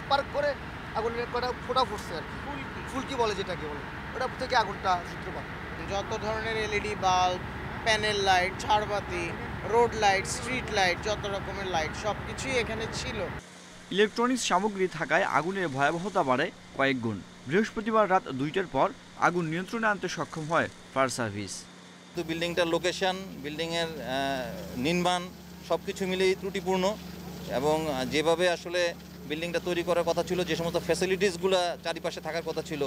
Speaker 7: স্পার্ক করে আগুনের ফোটা ফুটছে, ফুলকি বলে যেটাকে বলে, ওটা থেকে আগুনটা সূত্রপাত।
Speaker 10: যত ধরনের এলইডি বাল্ব, প্যানেল লাইট, ঝাড়বাতি, রোড লাইট, স্ট্রিট লাইট, যত রকমের লাইট সবকিছুই এখানে ছিল।
Speaker 6: ইলেকট্রনিক্স সামগ্রী থাকায় আগুনের ভয়াবহতা বাড়ে কয়েক গুণ। বৃহস্পতিবার রাত 2টার পর আগুন নিয়ন্ত্রণে আনতে সক্ষম হয় ফায়ার সার্ভিস।
Speaker 11: তো বিল্ডিংটার লোকেশন, বিল্ডিংয়ের নির্মাণ সবকিছু মিলেই ত্রুটিপূর্ণ এবং যেভাবে আসলে বিল্ডিংটা তৈরি করার কথা ছিল, যে সমস্ত ফ্যাসিলিটিসগুলো চারিপাশে থাকার কথা ছিল,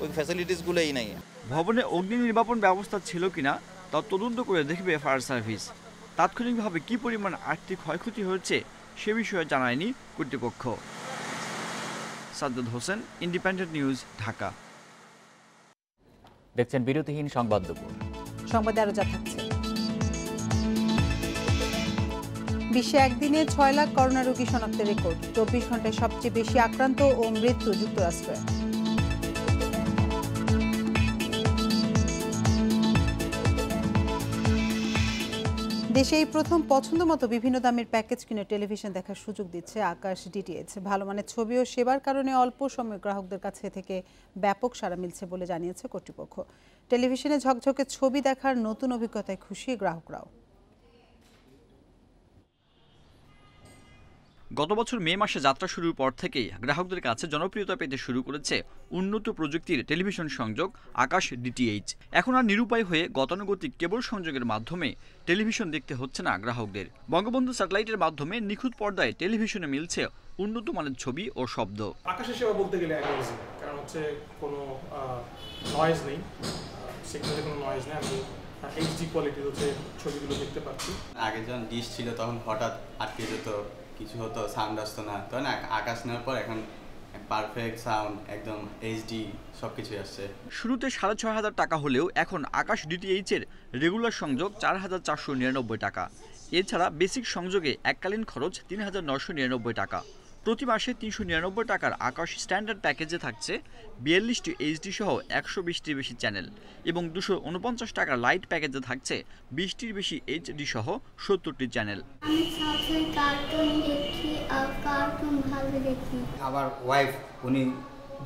Speaker 11: ওই ফ্যাসিলিটিসগুলোই নাই।
Speaker 6: ভবনে অগ্নি নির্বাপন ব্যবস্থা ছিল কিনা তা তদন্ত করে দেখবে ফায়ার সার্ভিস। তাৎক্ষণিকভাবে কী পরিমাণ আর্থিক ক্ষয়ক্ষতি হয়েছে সে বিষয়ে জানায়নি কর্তৃপক্ষ। Sajjad Hossain, independent news, Dhaka.
Speaker 2: দেখছেন বিরতিহীন সংবাদ দুপুর।
Speaker 1: সংবাদে আরো যা থাকছে। বিশ্বে একদিনে 6 লাখ করোনা রোগী শনাক্তের রেকর্ড। 24 ঘন্টায় সবচেয়ে বেশি আক্রান্ত ও মৃত্যু যুক্তরাষ্ট্রে। দেশে এই প্রথম পছন্দ মতো বিভিন্ন দামের প্যাকেজ কিনে টেলিভিশন দেখার সুযোগ দিচ্ছে আকাশ ডিটিএইচ। ভালো মানের ছবি ও সেবার কারণে অল্প সময়ে গ্রাহকদের কাছে থেকে ব্যাপক সাড়া মিলছে বলে জানিয়েছে কর্তৃপক্ষ। টেলিভিশনে ঝকঝকে ছবি দেখার নতুন অভিজ্ঞতায় খুশি গ্রাহকরাও।
Speaker 6: গত বছর মে মাসে যাত্রা শুরুর পর থেকেই গ্রাহকদের কাছে জনপ্রিয়তা পেতে শুরু করেছে উন্নত প্রযুক্তির টেলিভিশন সংযোগ আকাশ ডিটিএইচ। এখন আর নিরুপায় হয়ে গতানুগতিক কেবল সংযোগের মাধ্যমে টেলিভিশন দেখতে হচ্ছে না গ্রাহকদের। বঙ্গবন্ধু স্যাটেলাইটের মাধ্যমে নিখুঁত পর্দায় টেলিভিশনে মিলছে উন্নত মানের ছবি ও শব্দ।
Speaker 12: আকাশের সেবা বলতে গেলে অ্যামেজিং, কারণ হচ্ছে কোনো নয়েজ নেই, সিগন্যালে কোনো নয়েজ নেই। আমি এইচডি কোয়ালিটির হচ্ছে ছবিগুলো দেখতে পাচ্ছি।
Speaker 14: আগে যখন ডিশ ছিল তখন হঠাৎ আটকে যেত, কিছু হতো, সাউন্ড আসতো না। তখন আকাশ নেওয়ার পর এখন পারফেক্ট সাউন্ড, একদম এইচডি সবকিছু আসছে।
Speaker 6: শুরুতে 6,500 টাকা হলেও এখন আকাশ ডিটিএইচ এর রেগুলার সংযোগ 4,499 টাকা। এছাড়া বেসিক সংযোগে এককালীন খরচ 3,999 টাকা। প্রতি মাসে 399 টাকার আকাশ স্ট্যান্ডার্ড প্যাকেজে থাকছে 42টি এইচডি সহ 120টির বেশি চ্যানেল এবং 249 টাকার লাইট প্যাকেজে থাকছে 20টির বেশি এইচডি সহ 70টি চ্যানেল।
Speaker 28: আমার ওয়াইফ উনি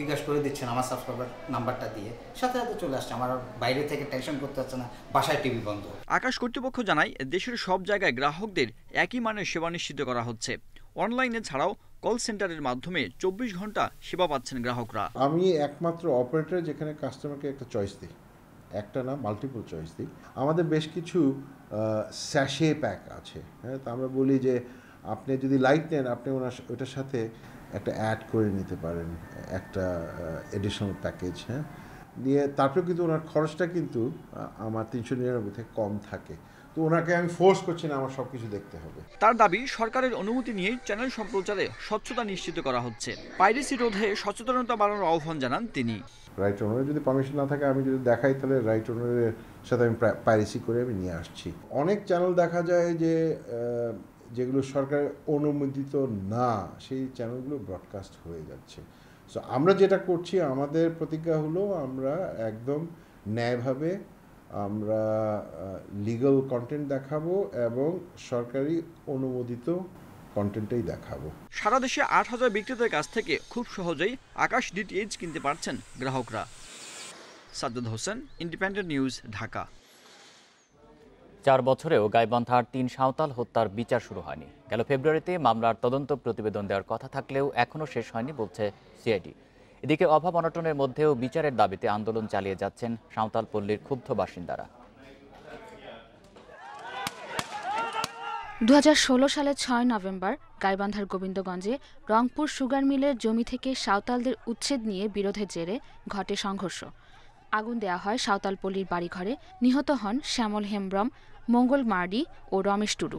Speaker 28: বিকাশ করে দিচ্ছেন আমার সাবস্ক্রাইবার নাম্বারটা দিয়ে, সাথে সাথে চলে আসছে। আমার বাইরে থেকে টেনশন করতে হচ্ছে না, বাসায় টিভি বন্ধ।
Speaker 6: আকাশ কর্তৃপক্ষ জানায় দেশের সব জায়গায় গ্রাহকদের একই মানের সেবা নিশ্চিত করা হচ্ছে। অনলাইনে ছাড়াও কল সেন্টারের মাধ্যমে 24 ঘন্টা সেবা পাচ্ছেন গ্রাহকরা।
Speaker 29: আমি একমাত্র অপারেটর যেখানে কাস্টমারকে একটা চয়েস দিই, একটা না মাল্টিপল চয়েস দিই। আমাদের বেশ কিছু স্যাশে প্যাক আছে, হ্যাঁ, তো আমরা বলি যে আপনি যদি লাইট নেন আপনি ওটার সাথে একটা অ্যাড করে নিতে পারেন, একটা এডিশনাল প্যাকেজ, হ্যাঁ, দিয়ে তারপরে কিন্তু ওনার খরচটা কিন্তু আমার 399 থেকে কম থাকে। তো ওনাকে আমি ফোর্স করছি না আমার সব কিছু দেখতে হবে।
Speaker 6: তার দাবি সরকারের অনুমতি নিয়ে চ্যানেল সম্প্রচারে স্বচ্ছতা নিশ্চিত করা হচ্ছে। পাইরেসি রোধে সচেতনতা বাড়ানোর আহ্বান জানান তিনি।
Speaker 29: রাইট ওনারের যদি পারমিশন না থাকে, আমি যদি দেখাই তাহলে রাইট ওনারের সাথে আমি পাইরেসি করে আমি নিয়ে আসছি। অনেক চ্যানেল দেখা যায় যে যেগুলো সরকারের অনুমোদিত না, সেই চ্যানেলগুলো ব্রডকাস্ট হয়ে যাচ্ছে। সো আমরা যেটা করছি, আমাদের প্রতিজ্ঞা হলো আমরা একদম ন্যায়ভাবে আমরা লিগ্যাল কন্টেন্ট দেখাবো এবং সরকারি অনুমোদিত কন্টেন্টই দেখাবো।
Speaker 6: সারা দেশে 8,000 বিক্রেতার কাছ থেকে খুব সহজেই আকাশ ডিটিএইচ কিনতে পারছেন গ্রাহকরা। Sajjad Hossain, independent news, Dhaka.
Speaker 2: 4 বছরেও গাইবান্ধার 3 সাঁওতাল হত্যার বিচার শুরু হয়নি। গেল ফেব্রুয়ারিতে মামলার তদন্ত প্রতিবেদন দেওয়ার কথা থাকলেও এখনও শেষ হয়নি বলছে সিআইডি। এদিকে অভাব অনটনের মধ্যেও বিচারের দাবিতে আন্দোলন চালিয়ে যাচ্ছেন সাঁওতাল পল্লীর ক্ষুব্ধ বাসিন্দারা।
Speaker 13: 2016 সালের 6 নভেম্বর গাইবান্ধার গোবিন্দগঞ্জে রংপুর সুগার মিলের জমি থেকে সাঁওতালদের উচ্ছেদ নিয়ে বিরোধের জেরে ঘটে সংঘর্ষ। আগুন দেয়া হয় সাঁওতালপল্লীর বাড়িঘরে। নিহত হন শ্যামল হেমব্রম, মঙ্গল মার্ডি ও রমেশ টুডু।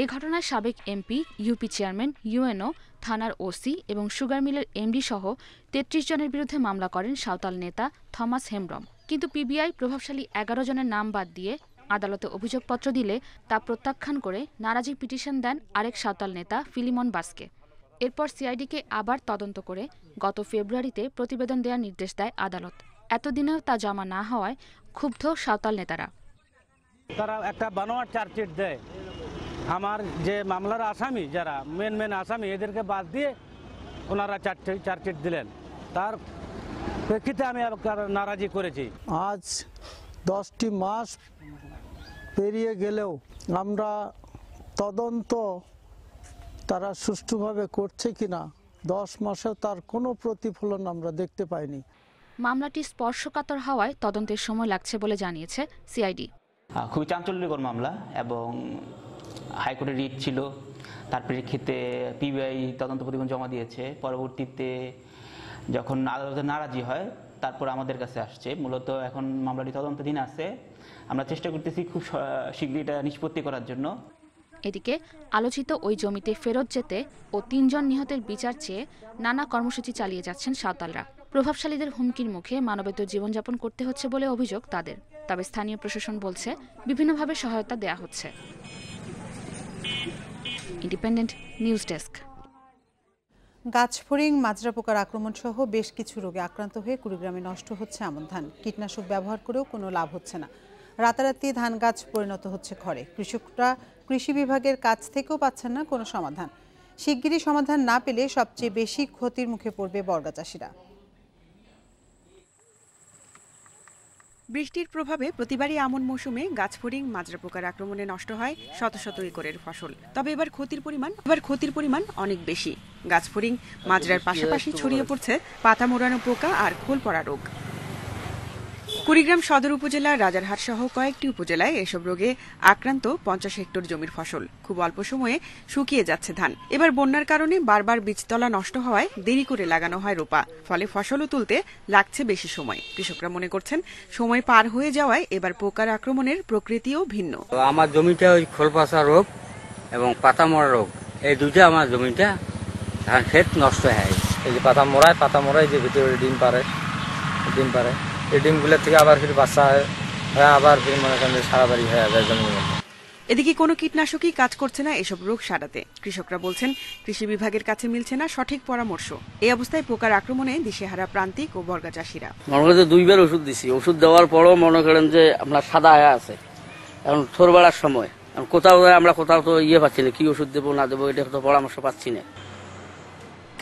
Speaker 13: এ ঘটনায় সাবেক এমপি, ইউপি চেয়ারম্যান, ইউএনও, থানার ওসি এবং সুগার মিলের এমডি সহ 33 জনের বিরুদ্ধে মামলা করেন সাঁওতাল নেতা থমাস হেমব্রম। কিন্তু পিবিআই প্রভাবশালী 11 জনের নাম বাদ দিয়ে আদালতে অভিযোগপত্র দিলে তা প্রত্যাখ্যান করে নারাজি পিটিশন দেন আরেক সাঁওতাল নেতা ফিলিমন বাসকে। এরপর সিআইডিকে আবার তদন্ত করে গত ফেব্রুয়ারিতে প্রতিবেদন দেওয়ার নির্দেশ দেয় আদালত। এতদিনেও তা জমা না হওয়ায় ক্ষুব্ধ সাঁওতাল নেতারা।
Speaker 15: তারা একটা বানোয়াট চার্জশিট দেয়, আমার যে মামলার আসামি যারা মেন আসামি এদেরকে বাদ দিয়ে ওনারা চার্জশিট দিলেন। তার প্রেক্ষিতে আমি নারাজি করেছি।
Speaker 16: আজ 10টি মাস পেরিয়ে গেলেও আমরা তদন্ত তারা সুষ্ঠুভাবে করছে কিনা 10 মাসেও তার কোনো প্রতিফলন আমরা দেখতে পাইনি।
Speaker 13: মামলাটি স্পর্শকাতর হওয়ায় তদন্তের সময় লাগছে বলে জানিয়েছে সিআইডি।
Speaker 17: খুবই চাঞ্চল্যকর মামলা এবং হাইকোর্টের রিট ছিল, তার প্রেক্ষিতে পিবিআই তদন্ত প্রতিবেদন জমা দিয়েছে। পরবর্তীতে যখন আদালতে নারাজি হয় তারপর আমাদের কাছে আসছে। মূলত এখন মামলাটি তদন্তাধীন আছে। আমরা চেষ্টা করতেছি খুব শীঘ্রই এটা নিষ্পত্তি করার জন্য।
Speaker 13: এদিকে আলোচিত ওই জমিতে ফেরত যেতে ও 3 জন নিহতের বিচার চেয়ে নানা কর্মসূচি চালিয়ে যাচ্ছেন সাঁওতালরা। প্রভাবশালীদের হুমকির মুখে মানবেতর জীবনযাপন করতে হচ্ছে বলে অভিযোগ তাদের। তবে স্থানীয় প্রশাসন বলছে বিভিন্নভাবে সহায়তা দেয়া হচ্ছে। Independent news desk.
Speaker 1: গাছফড়িং, মাজরা পোকার আক্রমণ সহ বেশ কিছু রোগে আক্রান্ত হয়ে কুড়িগ্রামে নষ্ট হচ্ছে আমন ধান। কীটনাশক ব্যবহার করেও কোনো লাভ হচ্ছে না। রাতারাতি ধান গাছ পরিণত হচ্ছে খড়ে। কৃষকরা কৃষি বিভাগের কাছ থেকেও পাচ্ছেন না কোনো সমাধান। শিগগিরই সমাধান না পেলে সবচেয়ে বেশি ক্ষতির মুখে পড়বে বর্গা চাষিরা।
Speaker 18: বৃষ্টির প্রভাবে প্রতিবারই আমন মৌসুমে গাছফড়িং, মাজরা পোকার আক্রমণে নষ্ট হয় শত শত একরের ফসল। তবে এবার ক্ষতির পরিমাণ অনেক বেশি। গাছফড়িং, মাজরার পাশাপাশি ছড়িয়ে পড়ছে পাতা মোড়ানো পোকা আর খোল পড়া রোগ। কুড়িগ্রাম সদর উপজেলার রাজারহাট সহ কয়েকটি উপজেলায় এসব রোগে আক্রান্ত 50 হেক্টর জমির ফসল। খুব অল্প সময়ে শুকিয়ে যাচ্ছে ধান। এবার বন্যার কারণে বারবার বীজতলা নষ্ট হওয়ায় দেরি করে লাগানো হয় রোপা। ফলে ফসলও তুলতে লাগছে বেশি সময়। কৃষকরা মনে করছেন সময় পার হয়ে যাওয়ায় এবার পোকার আক্রমণের প্রকৃতিও ভিন্ন।
Speaker 19: আমার জমিটা ওই খোলপাসা রোগ এবং পাতা মরা রোগ, এই দুইটা আমার জমিটা ধান ক্ষেত নষ্ট হয়। এই যে পাতা মোড়ায় যে ভিতরে ডিম পারে এই ডিমগুলোর থেকে আবার ফির বাচ্চা হয়, আবার ফির মনে করেন সারা বাড়ি হয়ে যায় জমির মধ্যে।
Speaker 18: এদিকে কোনো কীটনাশকই কাজ করছে না এসব রোগ সারাতে। কৃষকরা বলছেন কৃষি বিভাগের কাছে মিলছে না সঠিক পরামর্শ। এই অবস্থায় পোকার আক্রমণে দিশেহারা প্রান্তিক ও বর্গা চাষিরা।
Speaker 20: মনে করেন 2 বার ওষুধ দিছি, ওষুধ দেওয়ার পরও মনে করেন যে আপনার সাদা হয়ে আছে। এখন থোর বেড়ার সময় আমরা কোথাও তো পাচ্ছি না, কি ওষুধ দেবো না দেবো এটা তো পরামর্শ পাচ্ছি না।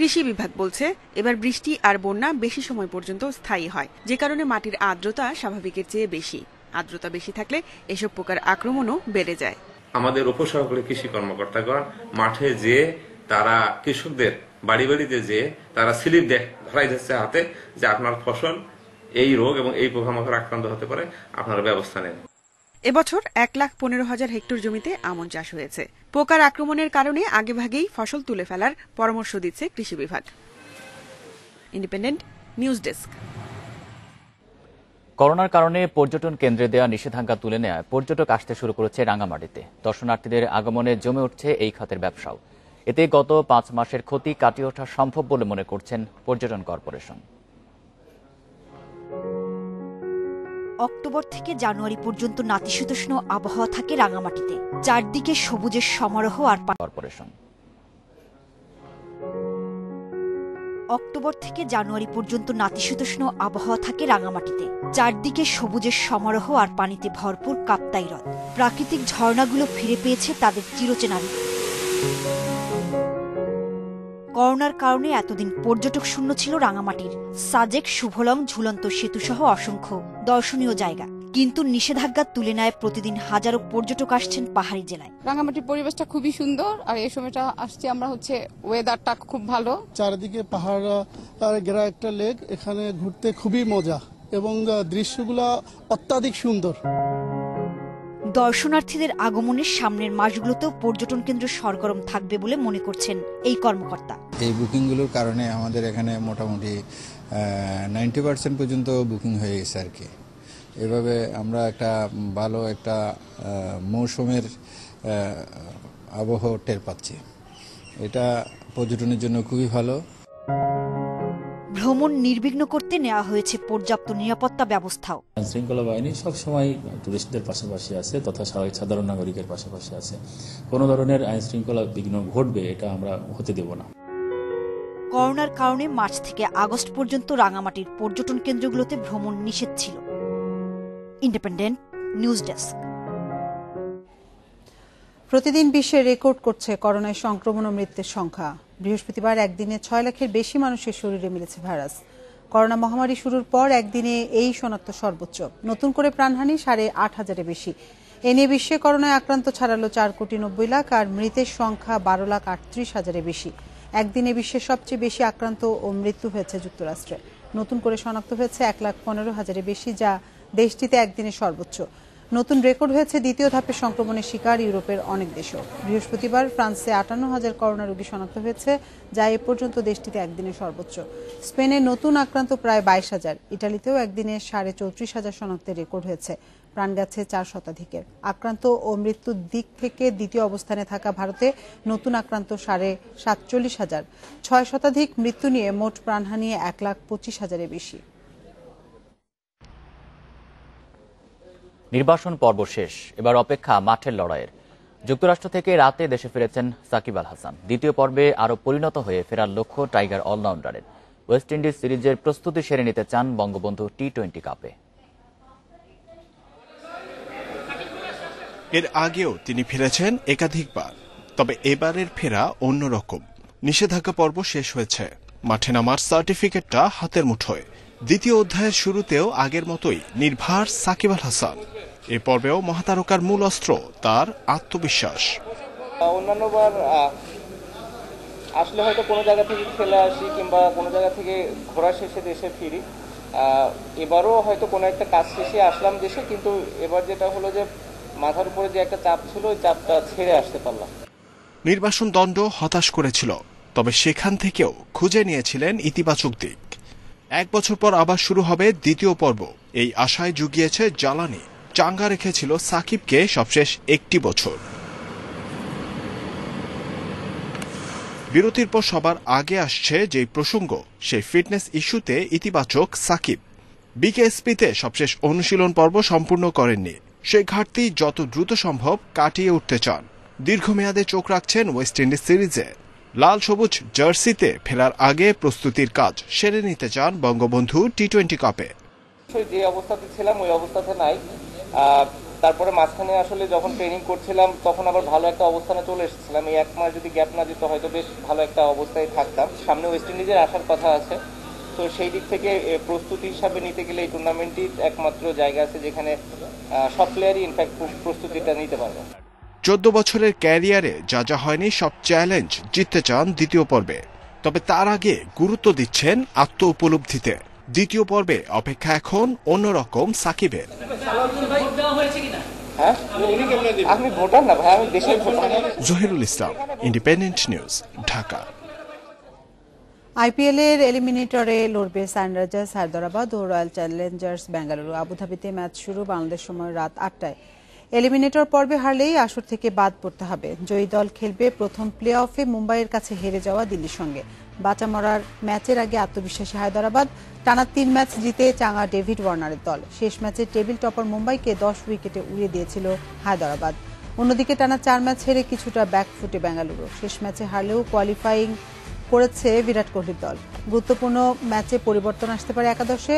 Speaker 18: কৃষি বিভাগ বলছে এবার বৃষ্টি আর বন্যা বেশি সময় পর্যন্ত স্থায়ী হয়, যে কারণে মাটির আর্দ্রতা স্বাভাবিকের চেয়ে বেশি। আর্দ্রতা বেশি থাকলে এসব পোকার আক্রমণও বেড়ে যায়।
Speaker 21: আমাদের উপসহকারী কৃষি কর্মকর্তাগণ মাঠে যেয়ে তারা কৃষকদের বাড়িতে যেয়ে তারা স্লিপ ধরাই দিচ্ছে হাতে যে আপনার ফসল এই রোগ এবং এই পোকামাকড় আক্রান্ত হতে পারে, আপনারা ব্যবস্থা নেন।
Speaker 18: এবছর 1,15,000 হেক্টর জমিতে আমন চাষ হয়েছে। পোকার আক্রমণের কারণে আগেভাগেই ফসল তুলে ফেলার পরামর্শ দিচ্ছে কৃষি বিভাগ। Independent news desk.
Speaker 2: করোনার কারণে পর্যটন কেন্দ্রে দেওয়া নিষেধাজ্ঞা তুলে নেওয়ায় পর্যটক আসতে শুরু করেছে রাঙামাটিতে। দর্শনার্থীদের আগমনে জমে উঠছে এই খাতের ব্যবসাও। এতে গত 5 মাসের ক্ষতি কাটিয়ে ওঠা সম্ভব বলে মনে করছেন পর্যটন কর্পোরেশন।
Speaker 23: অক্টোবর থেকে জানুয়ারি পর্যন্ত নাতিশীতোষ্ণ আবহাওয়া থাকে রাঙামাটিতে। চারদিকে সবুজের সমারোহ আর
Speaker 2: কর্পোরেশন।
Speaker 23: অক্টোবর থেকে জানুয়ারি পর্যন্ত নাতিশীতোষ্ণ আবহাওয়া থাকে রাঙামাটিতে। চারদিকে সবুজের সমারোহ আর পানিতে ভরপুর কাপ্তাই হ্রদ। প্রাকৃতিক ঝর্ণাগুলো ফিরে পেয়েছে তাদের চিরচেনা রূপ। করোনার কারণে এতদিন পর্যটক শূন্য ছিল রাঙামাটির সাজেক, শুভলং, ঝুলন্ত সেতু সহ অসংখ্য দর্শনীয় জায়গা। কিন্তু নিষেধাজ্ঞা তুলে নেয় প্রতিদিন হাজারো পর্যটক আসছেন পাহাড়ি জেলায়।
Speaker 30: রাঙামাটির পরিবেশটা খুবই সুন্দর, আর এই সময়টা আসছে আমরা ওয়েদারটা খুব ভালো।
Speaker 31: চারিদিকে পাহাড় ঘেরা একটা লেক, এখানে ঘুরতে খুবই মজা এবং দৃশ্যগুলা অত্যাধিক সুন্দর।
Speaker 23: দর্শনার্থীদের আগমনের সামনের মাসগুলোতেও পর্যটন কেন্দ্র সরগরম থাকবে বলে মনে করছেন এই কর্মকর্তা।
Speaker 3: এই বুকিংগুলোর কারণে আমাদের এখানে মোটামুটি 90% পর্যন্ত বুকিং হয়ে গেছে আর কি। এভাবে আমরা একটা ভালো একটা মৌসুমের আবহাওয়া টের পাচ্ছি। এটা পর্যটনের জন্য খুবই ভালো।
Speaker 23: ভ্রমণ নির্বিঘ্ন করতে নেওয়া হয়েছে পর্যাপ্ত নিরাপত্তা ব্যবস্থাও।
Speaker 4: আইনশৃঙ্খলা বাহিনী সবসময় টুরিস্টদের পাশাপাশি আছে তথা সাধারণ নাগরিকের পাশাপাশি আছে। কোনো ধরনের আইনশৃঙ্খলা বিঘ্ন ঘটবে এটা আমরা হতে দেব না।
Speaker 23: করোনার কারণে মার্চ থেকে আগস্ট পর্যন্ত রাঙামাটির পর্যটন কেন্দ্রগুলোতে ভ্রমণ নিষেধ ছিল। Independent news desk.
Speaker 1: প্রতিদিন বিশ্বে রেকর্ড করছে করোনায় সংক্রমণ ও মৃত্যুর সংখ্যা। বৃহস্পতিবার একদিনে 6 লাখের বেশি মানুষের শরীরে মিলেছে ভাইরাস। করোনা মহামারী শুরুর পর একদিনে এই শনাক্ত সর্বোচ্চ। নতুন করে প্রাণহানি 8,500-এর বেশি। এ নিয়ে বিশ্বে করোনায় আক্রান্ত ছাড়ালো 4,90,00,000 আর মৃতের সংখ্যা 12,38,000-এর বেশি। একদিনে বিশ্বের সবচেয়ে বেশি আক্রান্ত ও মৃত্যু হয়েছে যুক্তরাষ্ট্রে। নতুন করে শনাক্ত হয়েছে 1,15,000-এর বেশি, যা দেশটিতে একদিনে সর্বোচ্চ। নতুন রেকর্ড হয়েছে দ্বিতীয় ধাপের সংক্রমণের শিকার ইউরোপের অনেক দেশও। বৃহস্পতিবার ফ্রান্সে 58,000 করোনা রোগী শনাক্ত হয়েছে, যা এ পর্যন্ত দেশটিতে একদিনে সর্বোচ্চ। স্পেনে নতুন আক্রান্ত প্রায় 22,000। ইটালিতেও একদিনে 34,500 শনাক্তের রেকর্ড হয়েছে। প্রাণ গেছে 4 শতাধিকের। আক্রান্ত ও মৃত্যুর দিক থেকে দ্বিতীয় অবস্থানে থাকা ভারতে নতুন আক্রান্ত 47,500। 6 শতাধিক মৃত্যু নিয়ে মোট প্রাণহানি 1,25,000-এর বেশি।
Speaker 2: নির্বাচন পর্ব শেষ, এবার অপেক্ষা মাঠের লড়াইয়ের। যুক্তরাষ্ট্র থেকে রাতে দেশে ফিরেছেন সাকিব আল হাসান। দ্বিতীয় পর্বে আরও পরিণত হয়ে ফেরার লক্ষ্য টাইগার অলরাউন্ডারের। ওয়েস্ট ইন্ডিজ সিরিজের প্রস্তুতি সেরে নিতে চান বঙ্গবন্ধু টি-20 কাপে।
Speaker 5: এর আগেও তিনি ফিরেছেন একাধিকবার, তবে এবারের ফেরা অন্যরকম। নিষেধাজ্ঞা পর্ব শেষ হয়েছে, মাঠে নামার সার্টিফিকেটটা হাতের মুঠোয়। দ্বিতীয় অধ্যায়ের শুরুতেও আগের মতোই নির্ভার সাকিব আল হাসান। এ পর্বেও মহাতারকার মূল অস্ত্র তার আত্মবিশ্বাস।
Speaker 7: অন্যান্যবার আসলে হয়তো কোনো জায়গা থেকে খেলে আসি কিংবা কোনো জায়গা থেকে ঘোরা শেষে দেশে ফিরি। এবারও হয়তো কোনো একটা কাজ শেষে আসলাম দেশে, কিন্তু এবার যেটা হলো যে মাথার উপরে যে একটা চাপ ছিল ওই চাপটা ছেড়ে আসতে পারলাম।
Speaker 5: নির্বাসন দণ্ড হতাশ করেছিল, তবে সেখান থেকেও খুঁজে নিয়েছিলেন ইতিবাচক দিক। 1 বছর পর আবার শুরু হবে দ্বিতীয় পর্ব, এই আশায় জুগিয়েছে জ্বালানি। চাঙ্গা রেখেছিল সাকিবকে সবশেষ 1 বছর। বিরতির পর সবার আগে আসছে যে প্রসঙ্গ, সেই ফিটনেস ইস্যুতে ইতিবাচক সাকিব। বিকেএসপিতে সবশেষ অনুশীলন পর্ব সম্পূর্ণ করেননি। সেই ঘাটতি যত দ্রুত সম্ভব কাটিয়ে উঠতে চান। দীর্ঘমেয়াদে চোখ রাখছেন ওয়েস্ট ইন্ডিজ সিরিজে। লাল সবুজ জার্সিতে ফেরার আগে প্রস্তুতির কাজ সেরে নিতে চান বঙ্গবন্ধু টি-20 কাপে।
Speaker 7: যে অবস্থাতে ছিলাম ওই অবস্থাতে নাই। তারপরে মাঝখানে আসলে যখন ট্রেনিং করছিলাম তখন আবার ভালো একটা অবস্থানে চলে এসেছিলাম। এই 1 মাস যদি গ্যাপ না দিত হয়তো বেশ ভালো একটা অবস্থায় থাকতাম। সামনে ওয়েস্ট ইন্ডিজের আসার কথা আছে, তো সেই দিক থেকে প্রস্তুতি হিসাবে নিতে গেলে এই টুর্নামেন্টই একমাত্র জায়গা আছে যেখানে সব প্লেয়ারই ইনফ্যাক্ট প্রস্তুতিটা নিতে পারবে।
Speaker 5: 14 বছরের ক্যারিয়ারে যা যা হয়নি সব চ্যালেঞ্জ জিততে চান দ্বিতীয় পর্বে, তবে তার আগে গুরুত্ব দিচ্ছেন আত্ম উপলব্ধিতে। দ্বিতীয় পর্বে অপেক্ষা এখন অন্যরকম সাকিবের।
Speaker 7: আমি ভোটার না ভাই, আমি দেশের ভোটার।
Speaker 5: জহিরুল ইসলাম, ইন্ডিপেন্ডেন্ট নিউজ, ঢাকা।
Speaker 1: আইপিএলের এলিমিনেটরে লড়বে সানরাইজার্স হায়দরাবাদ ও রয়্যাল চ্যালেঞ্জার্স বেঙ্গালুরু। আবুধাবিতে ম্যাচ শুরু বাংলাদেশ সময় রাত 8টায়। এলিমিনেটর পর্বে হারলেই আসর থেকে বাদ পড়তে হবে। জয়ী দল খেলবে প্রথম প্লে অফে মুম্বাইয়ের কাছে হেরে যাওয়া দিল্লির সঙ্গে। বাঁচা মরার ম্যাচের আগে আত্মবিশ্বাসী হায়দরাবাদ। টানা 3 ম্যাচ জিতে চাঙা ডেভিড ওয়ার্নারের দল। শেষ ম্যাচে টেবিল টপার মুম্বাইকে 10 উইকেটে উড়িয়ে দিয়েছিল হায়দরাবাদ। অন্যদিকে টানা 4 ম্যাচ হেরে কিছুটা ব্যাকফুটে বেঙ্গালুরু। শেষ ম্যাচে হারলেও কোয়ালিফাইং করেছে বিরাট কোহলির দল। গুরুত্বপূর্ণ ম্যাচে পরিবর্তন আসতে পারে একাদশে।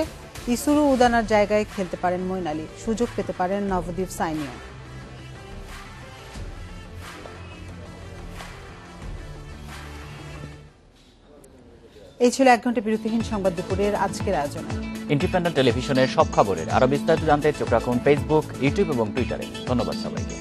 Speaker 1: ইসুরু উদানার জায়গায় খেলতে পারেন মঈন আলী, সুযোগ পেতে পারেন নবদীপ সাইনিও। এই ছিল 1 ঘন্টা বিরতিহীন সংবাদ দুপুরের আজকের আয়োজনে।
Speaker 2: ইন্ডিপেন্ডেন্ট টেলিভিশনের সব খবরের আরো বিস্তারিত জানতে চোখ রাখুন ফেসবুক, ইউটিউব এবং টুইটারে। ধন্যবাদ সবাইকে।